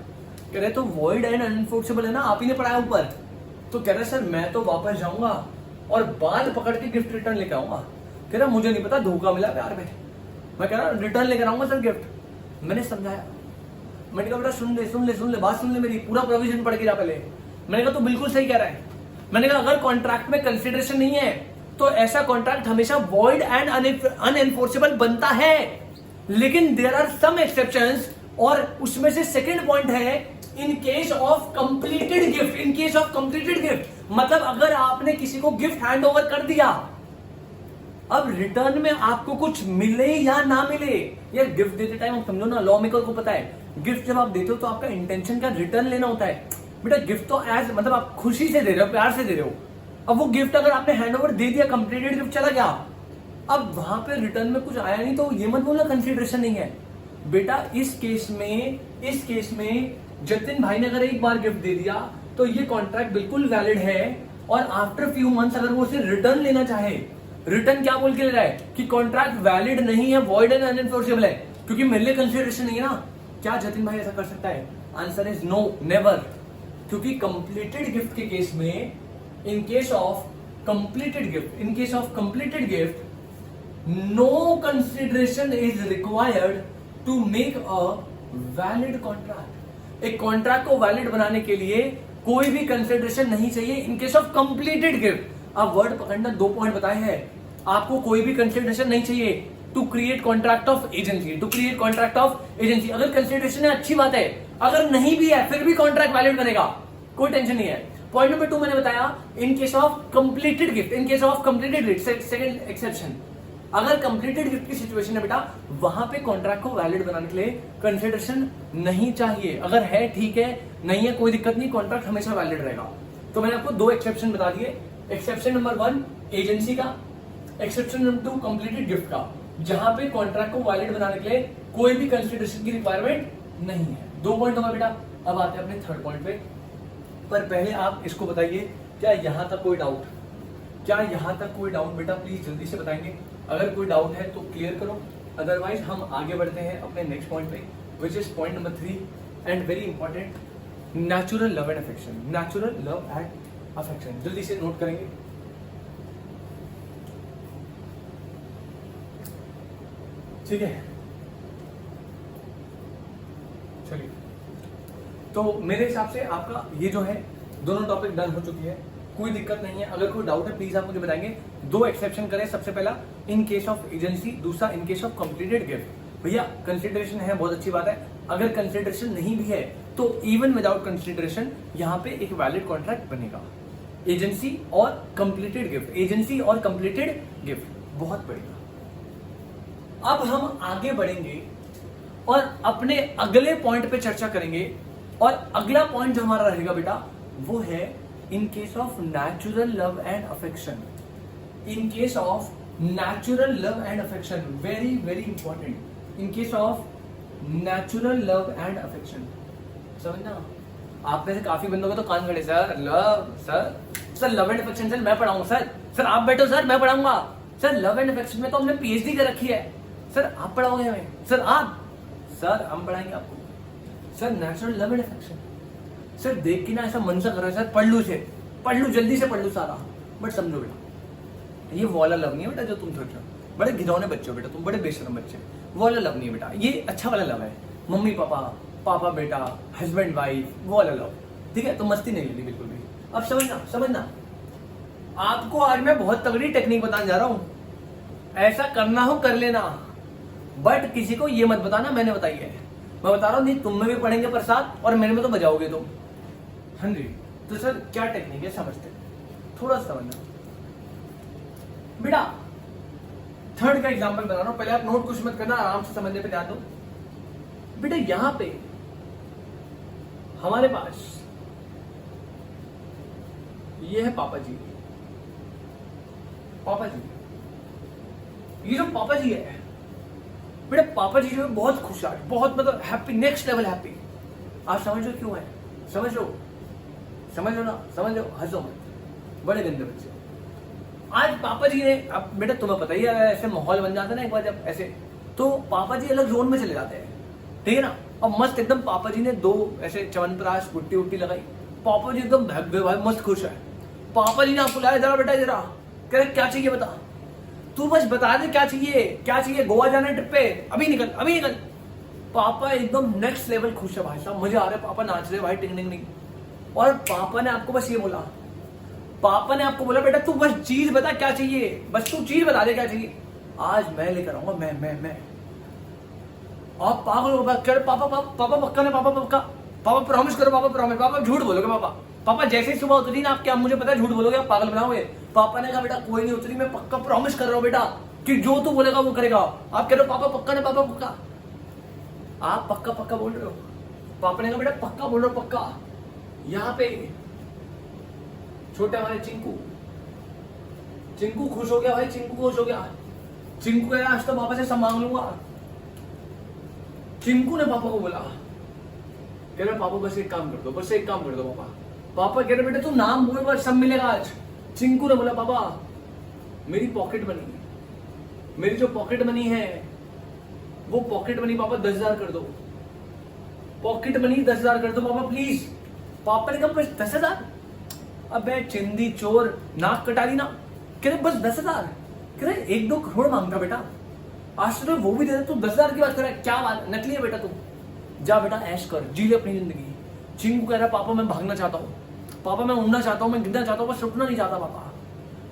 कह रहे तो वॉइड एंड अनएनफोर्सेबल है ना, आप ही ने पढ़ाया ऊपर। तो कह रहा सर मैं तो वापस जाऊंगा और बाल पकड़ के गिफ्ट रिटर्न लेकर आऊंगा। कह रहा मुझे नहीं पता, धोखा मिला प्यार में। मैं कह रहा रिटर्न लेकर आऊंगा सर गिफ्ट। मैंने समझाया, मैंने कहा बेटा सुन ले बात सुन ले मेरी, पूरा प्रोविजन पढ़ के जा पहले। मैंने कहा तो बिल्कुल सही कह रहा है। मैंने कहा अगर कॉन्ट्रैक्ट में कंसिडरेशन नहीं है तो ऐसा कॉन्ट्रैक्ट हमेशा वॉइड एंड अनएनफोर्सेबल बनता है, लेकिन देयर आर सम एक्सेप्शंस, और उसमें से सेकंड पॉइंट है इन case of completed gift. In case of completed gift मतलब अगर आपने किसी को गिफ्ट हैंड ओवर कर दिया, अब रिटर्न में आपको कुछ मिले या ना मिले, या गिफ्ट देते टाइम आप समझो ना, लॉ मेकर को पता है गिफ्ट जब आप देते हो तो आपका इंटेंशन क्या, रिटर्न लेना होता है। बेटा गिफ्ट तो एज मतलब आप खुशी से दे रहे हो, प्यार से दे रहे हो। अब वो गिफ्ट अगर आपने हैंड ओवर दे दिया, कंप्लीटेड गिफ्ट चला गया, अब वहां पे रिटर्न में कुछ आया नहीं, तो ये मत बोलना कंसिडरेशन नहीं है। बेटा इस केस में जतिन भाई ने अगर एक बार गिफ्ट दे दिया तो ये कॉन्ट्रैक्ट बिल्कुल वैलिड है, और आफ्टर फ्यू मंथ्स अगर वो उसे रिटर्न लेना चाहे, रिटर्न क्या बोल के ले रहा है कि कॉन्ट्रैक्ट वैलिड नहीं है, वॉइड एंड अनएनफोर्सेबल है, क्योंकि मेरे लिए कंसिडरेशन नहीं है ना। क्या जतिन भाई ऐसा कर सकता है? Answer is no, never. क्योंकि कंप्लीटेड गिफ्ट के केस में, in case of completed gift no consideration is required to make a valid contract. एक कॉन्ट्रैक्ट को वैलिड बनाने के लिए कोई भी कंसिडरेशन नहीं चाहिए in case of completed gift. आप वर्ड पकड़ना, 2 पॉइंट बताए हैं, आपको कोई भी कंसिडरेशन नहीं चाहिए to create contract of agency, to create contract of agency. अगर कंसिडरेशन है अच्छी बात है, अगर नहीं भी है फिर भी कॉन्ट्रैक्ट वैलिड बनेगा, कोई टेंशन नहीं है। पॉइंट नंबर 2 मैंने बताया इन case of completed gift, in case of completed gift, second exception, अगर कंप्लीटेड गिफ्ट की सिचुएशन है बेटा, वहां पे कॉन्ट्रैक्ट को वैलिड बनाने के लिए कंसिडरेशन नहीं चाहिए। अगर है ठीक है, नहीं है कोई दिक्कत नहीं, कॉन्ट्रैक्ट हमेशा वैलिड रहेगा। तो मैंने आपको 2 एक्सेप्शन बता दिए। एक्सेप्शन नंबर 1 एजेंसी का, एक्सेप्शन नंबर 2 कंप्लीटेड गिफ्ट का, जहां पे कॉन्ट्रैक्ट को वैलिड बनाने के लिए कोई भी कंसिडरेशन की रिक्वायरमेंट नहीं है। 2 पॉइंट होगा बेटा। अब आते हैं अपने थर्ड पॉइंट पे, पर पहले आप इसको बताइए, क्या यहां तक कोई डाउट, क्या यहां तक कोई डाउट बेटा प्लीज जल्दी से बताएंगे। अगर कोई डाउट है तो क्लियर करो, अदरवाइज हम आगे बढ़ते हैं अपने नेक्स्ट पॉइंट पे, which is point number 3 and very important, natural love and affection. Natural love and affection जल्दी से नोट करेंगे। ठीक है, चलिए, तो मेरे हिसाब से आपका ये जो है दोनों टॉपिक डन हो चुकी है, कोई दिक्कत नहीं है। अगर कोई डाउट है प्लीज आप मुझे बताएंगे। 2 एक्सेप्शन करें, सबसे पहला इन केस ऑफ एजेंसी, दूसरा इन केस ऑफ कंप्लीटेड गिफ्ट। भैया कंसिडरेशन है, बहुत अच्छी बात है। अगर कंसिडरेशन नहीं भी है तो इवन विदाउट कंसिडरेशन यहाँ पे एक वैलिड कॉन्ट्रैक्ट बनेगा। एजेंसी और कंप्लीटेड गिफ्ट, एजेंसी और कंप्लीटेड गिफ्ट, बहुत बढ़िया। अब हम आगे बढ़ेंगे और अपने अगले पॉइंट पे चर्चा करेंगे, और अगला पॉइंट जो हमारा रहेगा बेटा वो है इन case of natural love and affection. In case of natural love and affection, very very important. In case of natural love and affection, समझना। आप में से काफी बंदों के तो कान खड़े, sir love, sir love and affection sir मैं पढ़ाऊंगा, सर आप बैठो सर मैं पढ़ाऊंगा, सर लव एंड अफेक्शन में तो हमने पीएचडी कर रखी है, सर आप पढ़ाओगे हमें, सर हम पढ़ाएंगे आपको। Sir natural love and affection, sir देख के ना ऐसा मन सा कर रहा है सर पढ़ लू जल्दी से पढ़ लू सारा, बट समझो बेटा ये वाला लव नहीं है बेटा जो तुम सोच रहे हो। बड़े घिनौने बच्चे हो बेटा तुम, बड़े बेशरम बच्चे। वाला लव नहीं है बेटा, ये अच्छा वाला लव है, मम्मी पापा, पापा बेटा, हस्बैंड वाइफ, वो वाला लव। ठीक है, तो मस्ती नहीं लेनी बिल्कुल भी। अब समझना आपको आज मैं बहुत तगड़ी टेक्निक बताने जा रहा हूं। ऐसा करना हो कर लेना, बट किसी को ये मत बताना मैंने बताई है। मैं बता रहा हूं, नहीं तुम में भी पढ़ेंगे प्रसाद और मेरे में तो बजाओगे तुम। हाँ जी, तो सर क्या टेक्निक है समझते, थोड़ा समझना बेटा। थर्ड का एग्जांपल बना रहा हूं, पहले आप नोट कुछ मत करना, आराम से समझने पे ध्यान दो बेटा। यहां पे हमारे पास ये है पापा जी। ये जो पापा जी है बेटा, पापा जी जो है बहुत खुश है, बहुत मतलब हैप्पी, नेक्स्ट लेवल हैप्पी। आप समझ लो क्यों है, समझ लो ना, समझ लो, हंसो मत, बड़े गंदे बच्चे। आज पापा जी ने, अब बेटा तुम्हें पता ही है ऐसे माहौल बन जाता है ना एक बार जब ऐसे, तो पापा जी अलग जोन में चले जाते हैं, ठीक है ना। और मस्त एकदम पापा जी ने 2 ऐसे च्यवनप्राश गुट्टी उट्टी लगाई, पापा जी एकदम भाई मस्त खुश है। पापा जी ने आपको लाया, जरा बेटा जरा, कह रहे क्या चाहिए बता, तू बस बता दे क्या चाहिए, गोवा जाना है ट्रिप पे, अभी निकल। पापा एकदम नेक्स्ट लेवल खुश है भाई साहब, मजे आ रहे, पापा नाच रहे भाई, टिंग टिंग टिंग। और पापा ने आपको बस ये बोला, पापा ने आपको बोला बेटा तू बस चीज बता क्या चाहिए, बस तू चीज बता दे क्या चाहिए, आज मैं लेकर आऊंगा, मैं। आप पागल हो गए, पापा पक्का ने, पापा प्रॉमिस करो, पापा झूठ बोलोगे, पापा जैसे ही सुबह उतरी ना आप, क्या मुझे पता है झूठ बोलोगे, आप पागल बनाओगे। पापा ने कहा बेटा कोई नहीं उतरी, मैं पक्का प्रॉमिस कर रहा हूं बेटा कि जो तू बोलेगा वो करेगा। आप कह रहे हो पापा पक्का ने, पापा पक्का, आप पक्का बोल रहे हो। पापा ने कहा बेटा पक्का बोल रहा हूं, पक्का। यहाँ पे छोटे हमारे चिंकू खुश हो गया भाई, चिंकू खुश हो गया। चिंकू कह रहा आज तो पापा से सब मांग लूंगा। चिंकू ने पापा को बोला, कह रहे पापा बस एक काम कर दो, पापा कह रहे बेटा तू नाम बोल बस सब मिलेगा आज। चिंकू ने बोला पापा मेरी जो पॉकेट मनी है वो पॉकेट मनी पापा 10,000 कर दो, पॉकेट मनी 10,000 कर दो पापा प्लीज। पापा ने कहा बस 10,000, अबे चिंदी चोर, नाक कटा ली ना। कह रहे बस 10,000, कह रहे 1-2 करोड़ मांगता बेटा, आज तो वो भी दे दे, तू 10,000 की बात कर रहा है, क्या बात, नकली है बेटा तू, जा बेटा ऐश कर, जी ले अपनी जिंदगी। चिंकू कह रहा पापा मैं भागना चाहता हूँ, पापा मैं उड़ना चाहता हूँ, मैं गिरना चाहता हूँ, बस रुकना नहीं चाहता पापा।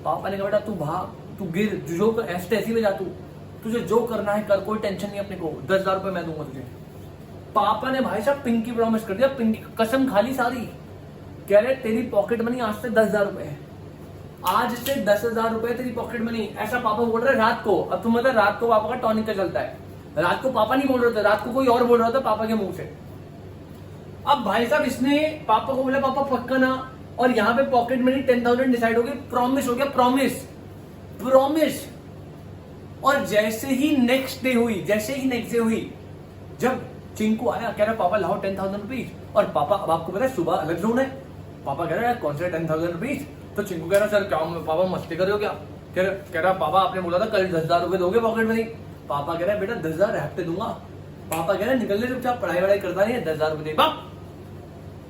पापा ने कहा बेटा तू भाग, तू गिर, जो ऐसे ऐसी में जा, तू तुझे जो करना है कर, कोई टेंशन नहीं अपने को, 10,000 रुपए मैं दूंगा तुझे। पापा ने भाई साहब पिंकी प्रॉमिस कर दिया, पिंकी कसम खा ली सारी। कह रहे तेरी पॉकेट मनी आज से 10,000 रुपए है, आज से 10,000 रुपए तेरी पॉकेट मनी। ऐसा पापा बोल रहे रात को। अब तुम मतलब रात को पापा का टॉनिक का चलता है, रात को पापा नहीं बोल रहे थे, रात को कोई और बोल रहा था पापा के मुंह से। अब भाई साहब इसने पापा को बोला पापा पक्का ना, और यहाँ पे पॉकेट मनी 10,000 डिसाइड हो गई, प्रॉमिस हो गया, प्रॉमिस प्रॉमिस। और जैसे ही नेक्स्ट डे हुई, जब चिंकू आया कह रहा पापा लाओ 10,000 रुपीज, और पापा अब आपको पता है सुबह अलग लोन है, पापा कह रहा है कौन से 10,000 रुपीज, तो चिंकू कह रहा सर क्या पापा मस्ती कर रहे हो क्या, कह रहा पापा आपने बोला था कल 10,000 रुपए दोगे पॉकेट मनी। पापा कह रहा है बेटा 10,000 हफ्ते दूंगा। पापा कह रहे निकलने चुपचाप, पढ़ाई वढ़ाई करता नहीं है, 10,000 रुपए दे बाप।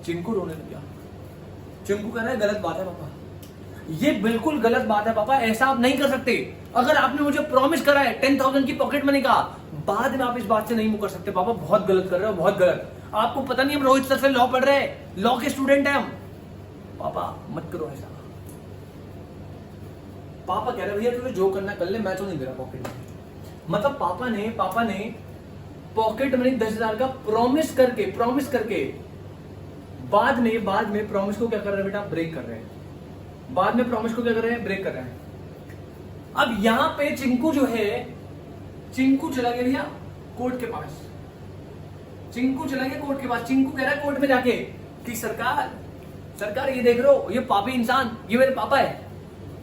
चिंकू रोने लग गया। चिंकू कह रहा है गलत बात है पापा, ये बिल्कुल गलत बात है पापा, ऐसा आप नहीं कर सकते। अगर आपने मुझे प्रॉमिस करा है 10,000 की पॉकेट मनी का, बाद में आप इस बात से नहीं मुकर सकते पापा, बहुत गलत कर रहे हो, बहुत गलत। आपको पता नहीं हम रोहित सर से लॉ पढ़ रहे हैं, लॉ के स्टूडेंट हैं हम। पापा मत करो ऐसा। पापा कह रहे भैया तुझे जो करना कर ले, मैं तो नहीं दे रहा पॉकेट मनी। मतलब पापा ने पॉकेट मनी 10,000 का प्रॉमिस करके बाद में प्रॉमिस को क्या कर रहे हैं बेटा, ब्रेक कर रहे हैं। बाद में प्रॉमिस को क्या कर रहे हैं, ब्रेक कर रहे हैं। अब यहां पे चिंकू जो है, चिंकू चला गया भैया कोर्ट के पास। चिंकू कह रहा है कोर्ट में जाके कि सरकार ये देख रहे हो, ये पापी इंसान, ये मेरे पापा है।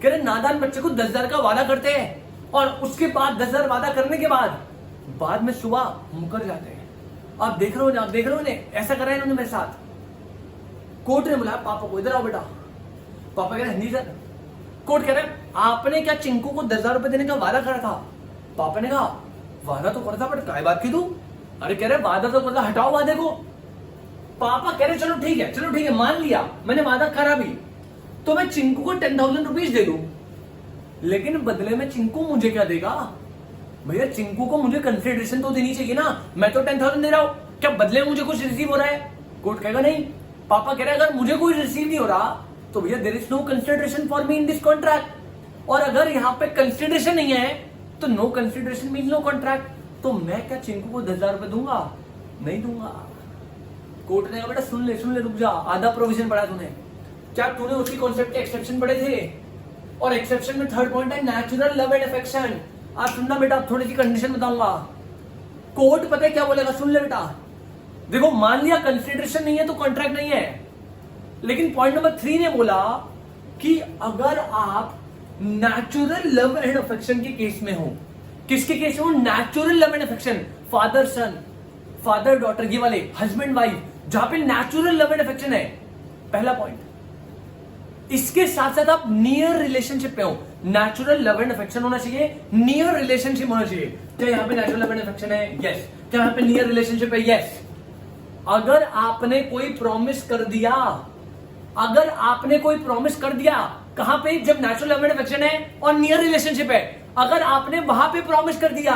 कह रहे नादान बच्चे को 10,000 का वादा करते हैं, और उसके बाद 10,000 वादा करने के बाद में सुबह मुकर जाते हैं। आप देख रहे हो इन्हें, ऐसा कर रहे हैं इन्होंने मेरे साथ। कोर्ट ने बुलाया पापा को, इधर आओ बेटा। पापा कह रहे हैं नहीं सर। कोर्ट कह रहे हैं आपने क्या चिंकू को 10,000 रुपए देने का वादा करा था। पापा ने कहा वादा तो करा था बट काय बात की तू। अरे कह रहे वादा तो करा, हटाओ वादे को। पापा कह रहे चलो ठीक है मान लिया, मैंने वादा करा भी, तो मैं चिंकू को 10,000 रुपीज दे दूं, लेकिन बदले में चिंकू मुझे क्या देगा। भैया चिंकू को मुझे कंसिडरेशन तो देनी चाहिए ना, मैं तो 10,000 दे रहा हूं, क्या बदले में मुझे कुछ रिसीव हो रहा है। कोर्ट कहेगा नहीं। पापा कह रहे अगर मुझे कोई रिसीव नहीं हो रहा तो भैया there is no consideration for me in this contract. और अगर यहाँ पे कंसिडरेशन नहीं है तो no consideration mean no contract. तो मैं क्या चिंकू को 10,000 रुपए दूंगा, नहीं दूंगा। कोर्ट ने कहा बेटा सुन ले रुक जा, आधा प्रोविजन पढ़ा तूने, क्या तूने उसी कॉन्सेप्ट के एक्सेप्शन पढ़े थे। और एक्सेप्शन में थर्ड पॉइंट है नेचुरल लव एंड अफेक्शन। आप सुनना बेटा, थोड़ी सी कंडीशन बताऊंगा। कोर्ट पता है क्या बोलेगा, सुन ले बेटा। देखो मान लिया कंसिडरेशन नहीं है तो कॉन्ट्रैक्ट नहीं है, लेकिन पॉइंट नंबर 3 ने बोला कि अगर आप नेचुरल लव एंड अफेक्शन के केस में हो, किसके केस में हो, natural love and affection, father son, father daughter, ये वाले हस्बैंड वाइफ, जहां पे नेचुरल लव एंड अफेक्शन है, पहला पॉइंट। इसके साथ साथ आप नियर रिलेशनशिप पे हो, नेचुरल लव एंड अफेक्शन होना चाहिए, नियर रिलेशनशिप होना चाहिए। क्या यहाँ पे नेचुरल लव एंड अफेक्शन है, यस। क्या यहाँ पे नियर रिलेशनशिप है, यस। अगर आपने कोई प्रॉमिस कर दिया, कहां पे, जब नेचुरल लव एंड अफेक्शन है और नियर रिलेशनशिप है, अगर आपने वहां पे प्रॉमिस कर दिया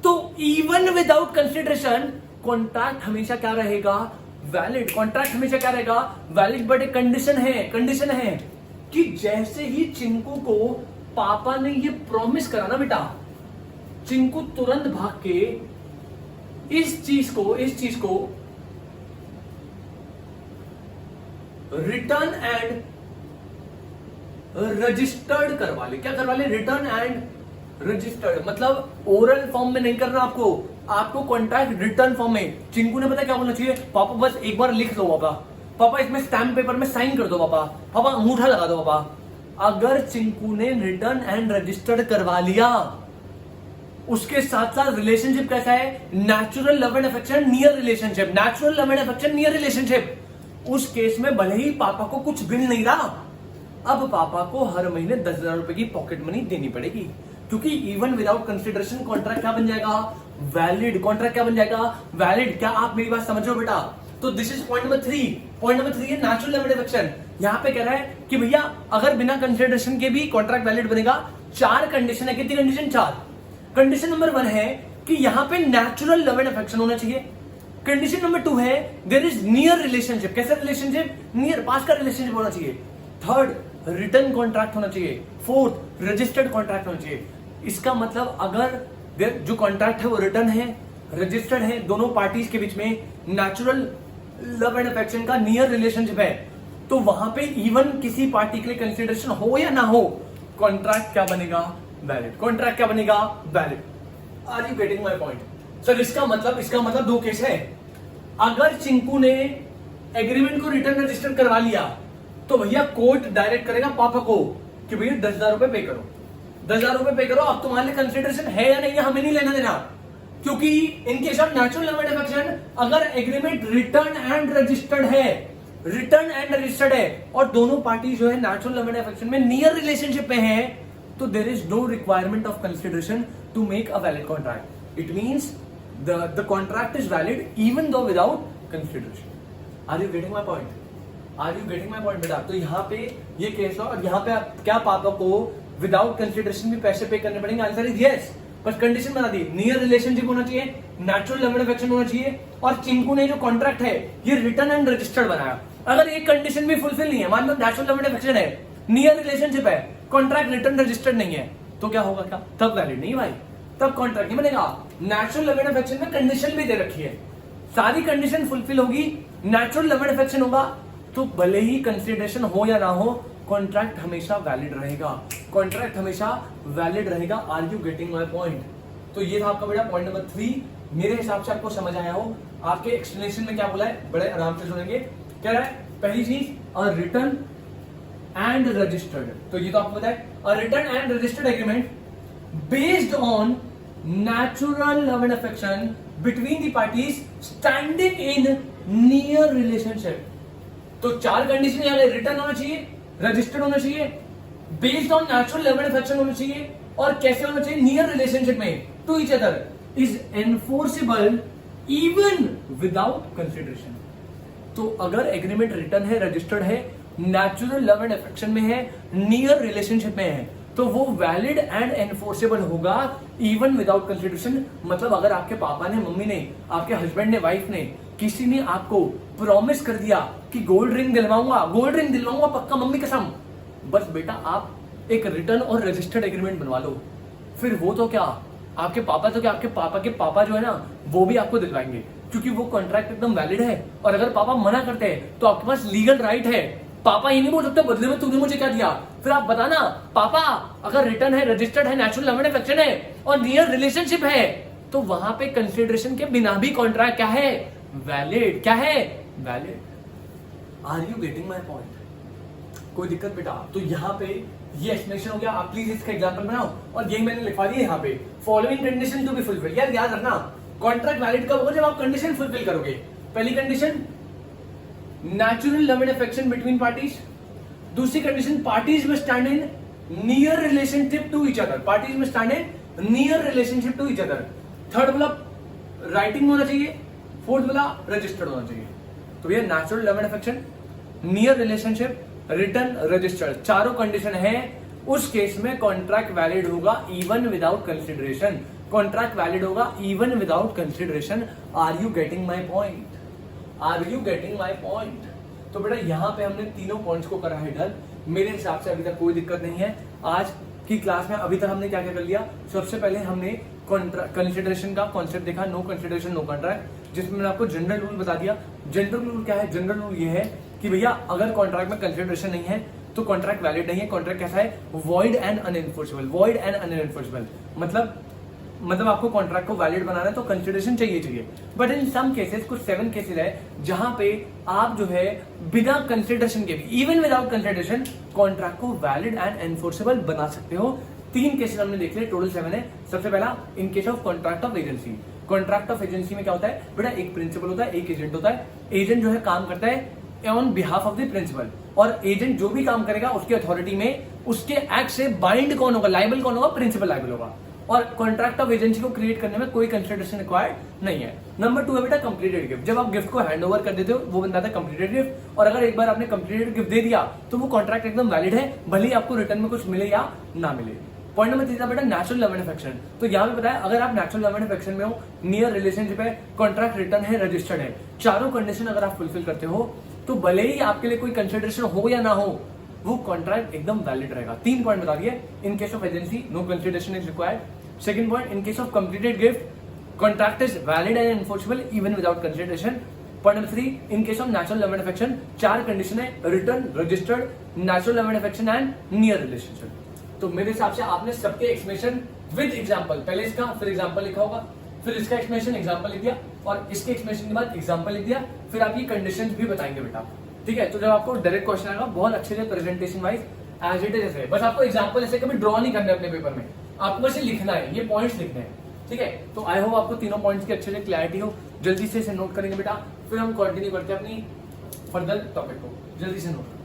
तो इवन विदाउट कंसिडरेशन कॉन्ट्रैक्ट हमेशा क्या रहेगा, वैलिड। कॉन्ट्रैक्ट हमेशा क्या रहेगा, वैलिड। बट एक कंडीशन है कि जैसे ही चिंकू को पापा ने ये प्रॉमिस करा ना बेटा, चिंकू तुरंत भाग के इस चीज को रिटर्न एंड रजिस्टर्ड करवा ले। क्या करवा ले, रिटर्न एंड रजिस्टर्ड। मतलब ओरल फॉर्म में नहीं करना आपको कॉन्ट्रैक्ट रिटर्न फॉर्म में। चिंकू ने पता क्या बोलना चाहिए, पापा बस एक बार लिख दो पापा इसमें स्टैम्प पेपर में साइन कर दो पापा अंगूठा लगा दो पापा। अगर चिंकू ने रिटर्न एंड रजिस्टर्ड करवा लिया, उसके साथ साथ रिलेशनशिप कैसा है, natural love and affection near relationship, natural love and affection near relationship, उस केस में भले ही पापा को कुछ बिल नहीं रहा, अब पापा को हर महीने 10,000 रुपए की पॉकेट मनी देनी पड़ेगी, क्योंकि इवन विदाउट कंसिडरेशन कॉन्ट्रैक्ट क्या बन जाएगा, वैलिड। कॉन्ट्रैक्ट क्या बन जाएगा, वैलिड। क्या आप मेरी बात समझ रहे हो बेटा। तो this is point number 3। Point number 3 है नेचुरल लव एंड अफेक्शन। यहाँ पे कह रहा है कि भैया अगर बिना कंसिडरेशन के भी कॉन्ट्रैक्ट वैलिड बनेगा। 4 कंडीशन है, कितनी कंडीशन, 4। कंडीशन नंबर 1 है कि यहाँ पे नेचुरल लव एंड अफेक्शन होना चाहिए। कंडीशन नंबर 2 है देयर इज नियर रिलेशनशिप। कैसा रिलेशनशिप? नियर, पास का रिलेशनशिप होना चाहिए। थर्ड, रिटर्न कॉन्ट्रैक्ट होना चाहिए। फोर्थ, रजिस्टर्ड कॉन्ट्रैक्ट होना चाहिए। इसका मतलब अगर जो कॉन्ट्रैक्ट है वो रिटर्न है, रजिस्टर्ड है, दोनों पार्टीज के बीच में नेचुरल लव एंड अफेक्शन का नियर रिलेशनशिप है, तो वहां पे इवन किसी पार्टी के लिए कंसिडरेशन हो या ना हो, कॉन्ट्रैक्ट क्या बनेगा? वैलिड। कॉन्ट्रैक्ट क्या बनेगा? Valid. Are you getting my point? Sir इसका मतलब दो केस है। अगर चिंकू ने एग्रीमेंट को रिटर्न रजिस्टर करवा लिया तो भैया कोर्ट डायरेक्ट करेगा पापा को कि भैया 10,000 रुपए पे करो, 10,000 रुपए पे करो। अब तुम्हारे लिए कंसिडरेशन है या नहीं, हमें नहीं लेना देना, क्योंकि in case of natural love and affection अगर एग्रीमेंट रिटर्न एंड रजिस्टर्ड है और दोनों पार्टी जो है नेचुरल लव एंड अफेक्शन में नियर रिलेशनशिप में है, तो there is no requirement of consideration to make a valid contract. It means the contract is valid even though without consideration. Are you getting my point? बेटा? तो यहाँ पे ये case है और यहाँ पे आप क्या पापा को विदाउट कंसिडरेशन भी पैसे पे करने पड़ेंगे? Answer is yes. बस कंडीशन बना दी, नियर रिलेशनशिप होना चाहिए, नेचुरल लव एंड अफेक्शन होना चाहिए, और चिंकू ने जो कॉन्ट्रैक्ट है ये रिटर्न एंड रजिस्टर्ड बनाया। अगर एक कंडीशन भी फुलफिल नहीं है, मान लो नेचुरल लव एंड अफेक्शन है, नियर रिलेशनशिप है, कॉन्ट्रैक्ट रिटर्न रजिस्टर्ड नहीं है, तो क्या होगा? क्या तब वैलिड नहीं भाई, तब कॉन्ट्रैक्ट नहीं बनेगा। नेचुरल लव एंड अफेक्शन में कंडीशन भी दे रखी है, सारी कंडीशन फुलफिल होगी, नेचुरल लव एंड अफेक्शन होगा, तो भले ही कंसिडरेशन हो या ना हो, कॉन्ट्रैक्ट हमेशा वैलिड रहेगा, कॉन्ट्रैक्ट हमेशा वैलिड रहेगा। Are you getting my point? तो ये था आपका बेटा पॉइंट नंबर 3। मेरे हिसाब से आपको समझ आया हो। आपके एक्सप्लेनेशन में क्या बोला है, बड़े आराम से सुनेंगे। क्या रहा है? पहली चीज, अ रिटर्न एंड रजिस्टर्ड, तो ये तो आपको पता है, a written and registered agreement based on natural love and affection between the parties standing in near relationship। तो 4 कंडीशन यहाँ रिटर्न होना चाहिए, रजिस्टर्ड होना चाहिए, based on natural love and affection होना चाहिए, और कैसे होना चाहिए? नियर रिलेशनशिप में, to each other, is enforceable even without consideration. तो अगर एग्रीमेंट रिटर्न है, रजिस्टर्ड है, नेचुरल लव एंड अफेक्शन में है, नियर रिलेशनशिप में है, तो वो वैलिड एंड एनफोर्सेबल होगा इवन विदाउट कंसिडरेशन। मतलब अगर आपके पापा ने, मम्मी ने, आपके हस्बैंड ने, वाइफ ने, किसी ने आपको प्रॉमिस कर दिया कि गोल्ड रिंग दिलवाऊंगा पक्का, मम्मी कसम, बस बेटा आप एक रिटर्न और रजिस्टर्ड एग्रीमेंट बनवा लो, फिर वो तो क्या, आपके पापा के पापा जो है ना, वो भी आपको दिलवाएंगे, क्योंकि वो कॉन्ट्रैक्ट एकदम वैलिड है। और अगर पापा मना करते हैं तो आपके पास लीगल राइट है, पापा ये नहीं बोल सकते बदले में तूने मुझे क्या दिया। फिर आप बताना, पापा अगर रिटर्न है, रजिस्टर्ड है, नेचुरल लव एंड अफेक्शन है और नियर रिलेशनशिप है, तो वहां पे कंसिडरेशन के बिना भी कॉन्ट्रैक्ट क्या है? वैलिड। क्या है? Valid. Are you getting my point? कोई दिक्कत बेटा? तो यहाँ पे ये एक्सप्लेनेशन हो गया। आप प्लीज इसका एग्जाम्पल बनाओ, और यही मैंने लिखवा दिया यहाँ पे, following condition to be fulfil. यार याद रखना, कॉन्ट्रैक्ट वैलिड कब होगा? जब आप कंडीशन फुलफिल करोगे। पहली condition, natural love and affection between parties. दूसरी कंडीशन, पार्टीज में stand in near relationship to each other, parties में stand in near relationship to each other. Third बोला राइटिंग होना चाहिए, फोर्थ बोला रजिस्टर्ड होना चाहिए। तो ये natural love and affection, near relationship, written, registered, चारों कंडीशन है, उस केस में कॉन्ट्रैक्ट वैलिड होगा even without consideration. Contract valid होगा even without consideration. Are you getting my point? Are you getting my point? तो बेटा यहाँ पे हमने तीनों पॉइंट्स को करा है डन। मेरे हिसाब से अभी तक कोई दिक्कत नहीं है। आज की क्लास में अभी तक हमने क्या क्या कर लिया? सबसे पहले हमने कंसिडरेशन का कॉन्सेप्ट देखा, नो कंसिडरेशन नो कॉन्ट्रैक्ट, जिसमें मैंने आपको जनरल रूल बता दिया। जनरल रूल क्या है? जनरल रूल ये है कि भैया अगर कॉन्ट्रैक्ट में कंसिडरेशन नहीं है तो कॉन्ट्रैक्ट वैलिड नहीं है। कॉन्ट्रैक्ट कैसा है? Void and unenforceable. Void and unenforceable मतलब आपको कॉन्ट्रैक्ट को वैलिड बनाना है तो कंसिडरेशन चाहिए। बट इन सम केसेस, कुछ 7 केसेस है जहां पे आप जो है बिना कंसिडरेशन के भी, इवन विदाउट कंसिडरेशन, कॉन्ट्रैक्ट को वैलिड एंड एनफोर्सेबल बना सकते हो। 3 केसेस हमने देख लिए, टोटल 7 है। सबसे पहला, इन case of contract of agency. Contract of agency में क्या होता है बेटा? एक प्रिंसिपल होता है, एक एजेंट होता है। एजेंट जो है काम करता है on behalf of the principal, और एजेंट जो भी काम करेगा उसकी अथॉरिटी में, उसके एक्ट से बाइंड कौन होगा? लाइबल कौन होगा? प्रिंसिपल लाइबल होगा। और कॉन्ट्रैक्ट ऑफ एजेंसी को क्रिएट करने में कोई कंसिडरेशन रिक्वायर्ड नहीं है। नंबर 2 है बेटा कंप्लीटेड गिफ्ट। जब आप गिफ्ट को हैंड ओवर कर देते हो वो बनता है कंप्लीटेड गिफ्ट, और अगर एक बार आपने कंप्लीटेड गिफ्ट दे दिया तो वो कॉन्ट्रैक्ट एकदम वैलिड है, भले ही आपको रिटर्न में कुछ मिले या ना मिले। पॉइंट नंबर 3 था बेटा नेचुरल लव एंड अफेक्शन। तो यहाँ पे बताया अगर आप नेचुरल लव एंड अफेक्शन में हो, नियर रिलेशनशिप है, कॉन्ट्रैक्ट रिटर्न है, रजिस्टर्ड है, चारों कंडीशन अगर आप फुलफिल करते हो तो भले ही आपके लिए कोई कंसिडरेशन हो या ना हो, वो कॉन्ट्रैक्ट एकदम वैलिड रहेगा। 3 पॉइंट बता दिए। In case of agency no consideration is required. Second point, in case of completed gift contract is valid and enforceable even without consideration. Point number 3, in case of natural love and affection 4 condition है, written, registered, natural love and affection and near relationship. तो मेरे हिसाब से आपने सबके explanation with example, पहले इसका फिर एग्जांपल लिखा होगा, फिर इसका एक्सप्लेनेशन एग्जांपल लिख दिया, और इसके एक्सप्लेनेशन के बाद एग्जांपल लिख दिया, फिर आप ये कंडीशंस भी बताएंगे बेटा। ठीक है, तो जब आपको डायरेक्ट क्वेश्चन आएगा बहुत अच्छे से presentation wise as it is ऐसे, बस आपको एग्जांपल ऐसे कभी ड्रॉ नहीं करना है अपने पेपर में, आपको बस ये लिखना है, ये पॉइंट्स लिखने हैं। ठीक है, तो आई होप आपको तीनों पॉइंट्स की अच्छे से क्लैरिटी हो। जल्दी से इसे नोट करेंगे बेटा, फिर हम कंटिन्यू करते हैं अपनी फर्दर टॉपिक को। जल्दी से नोट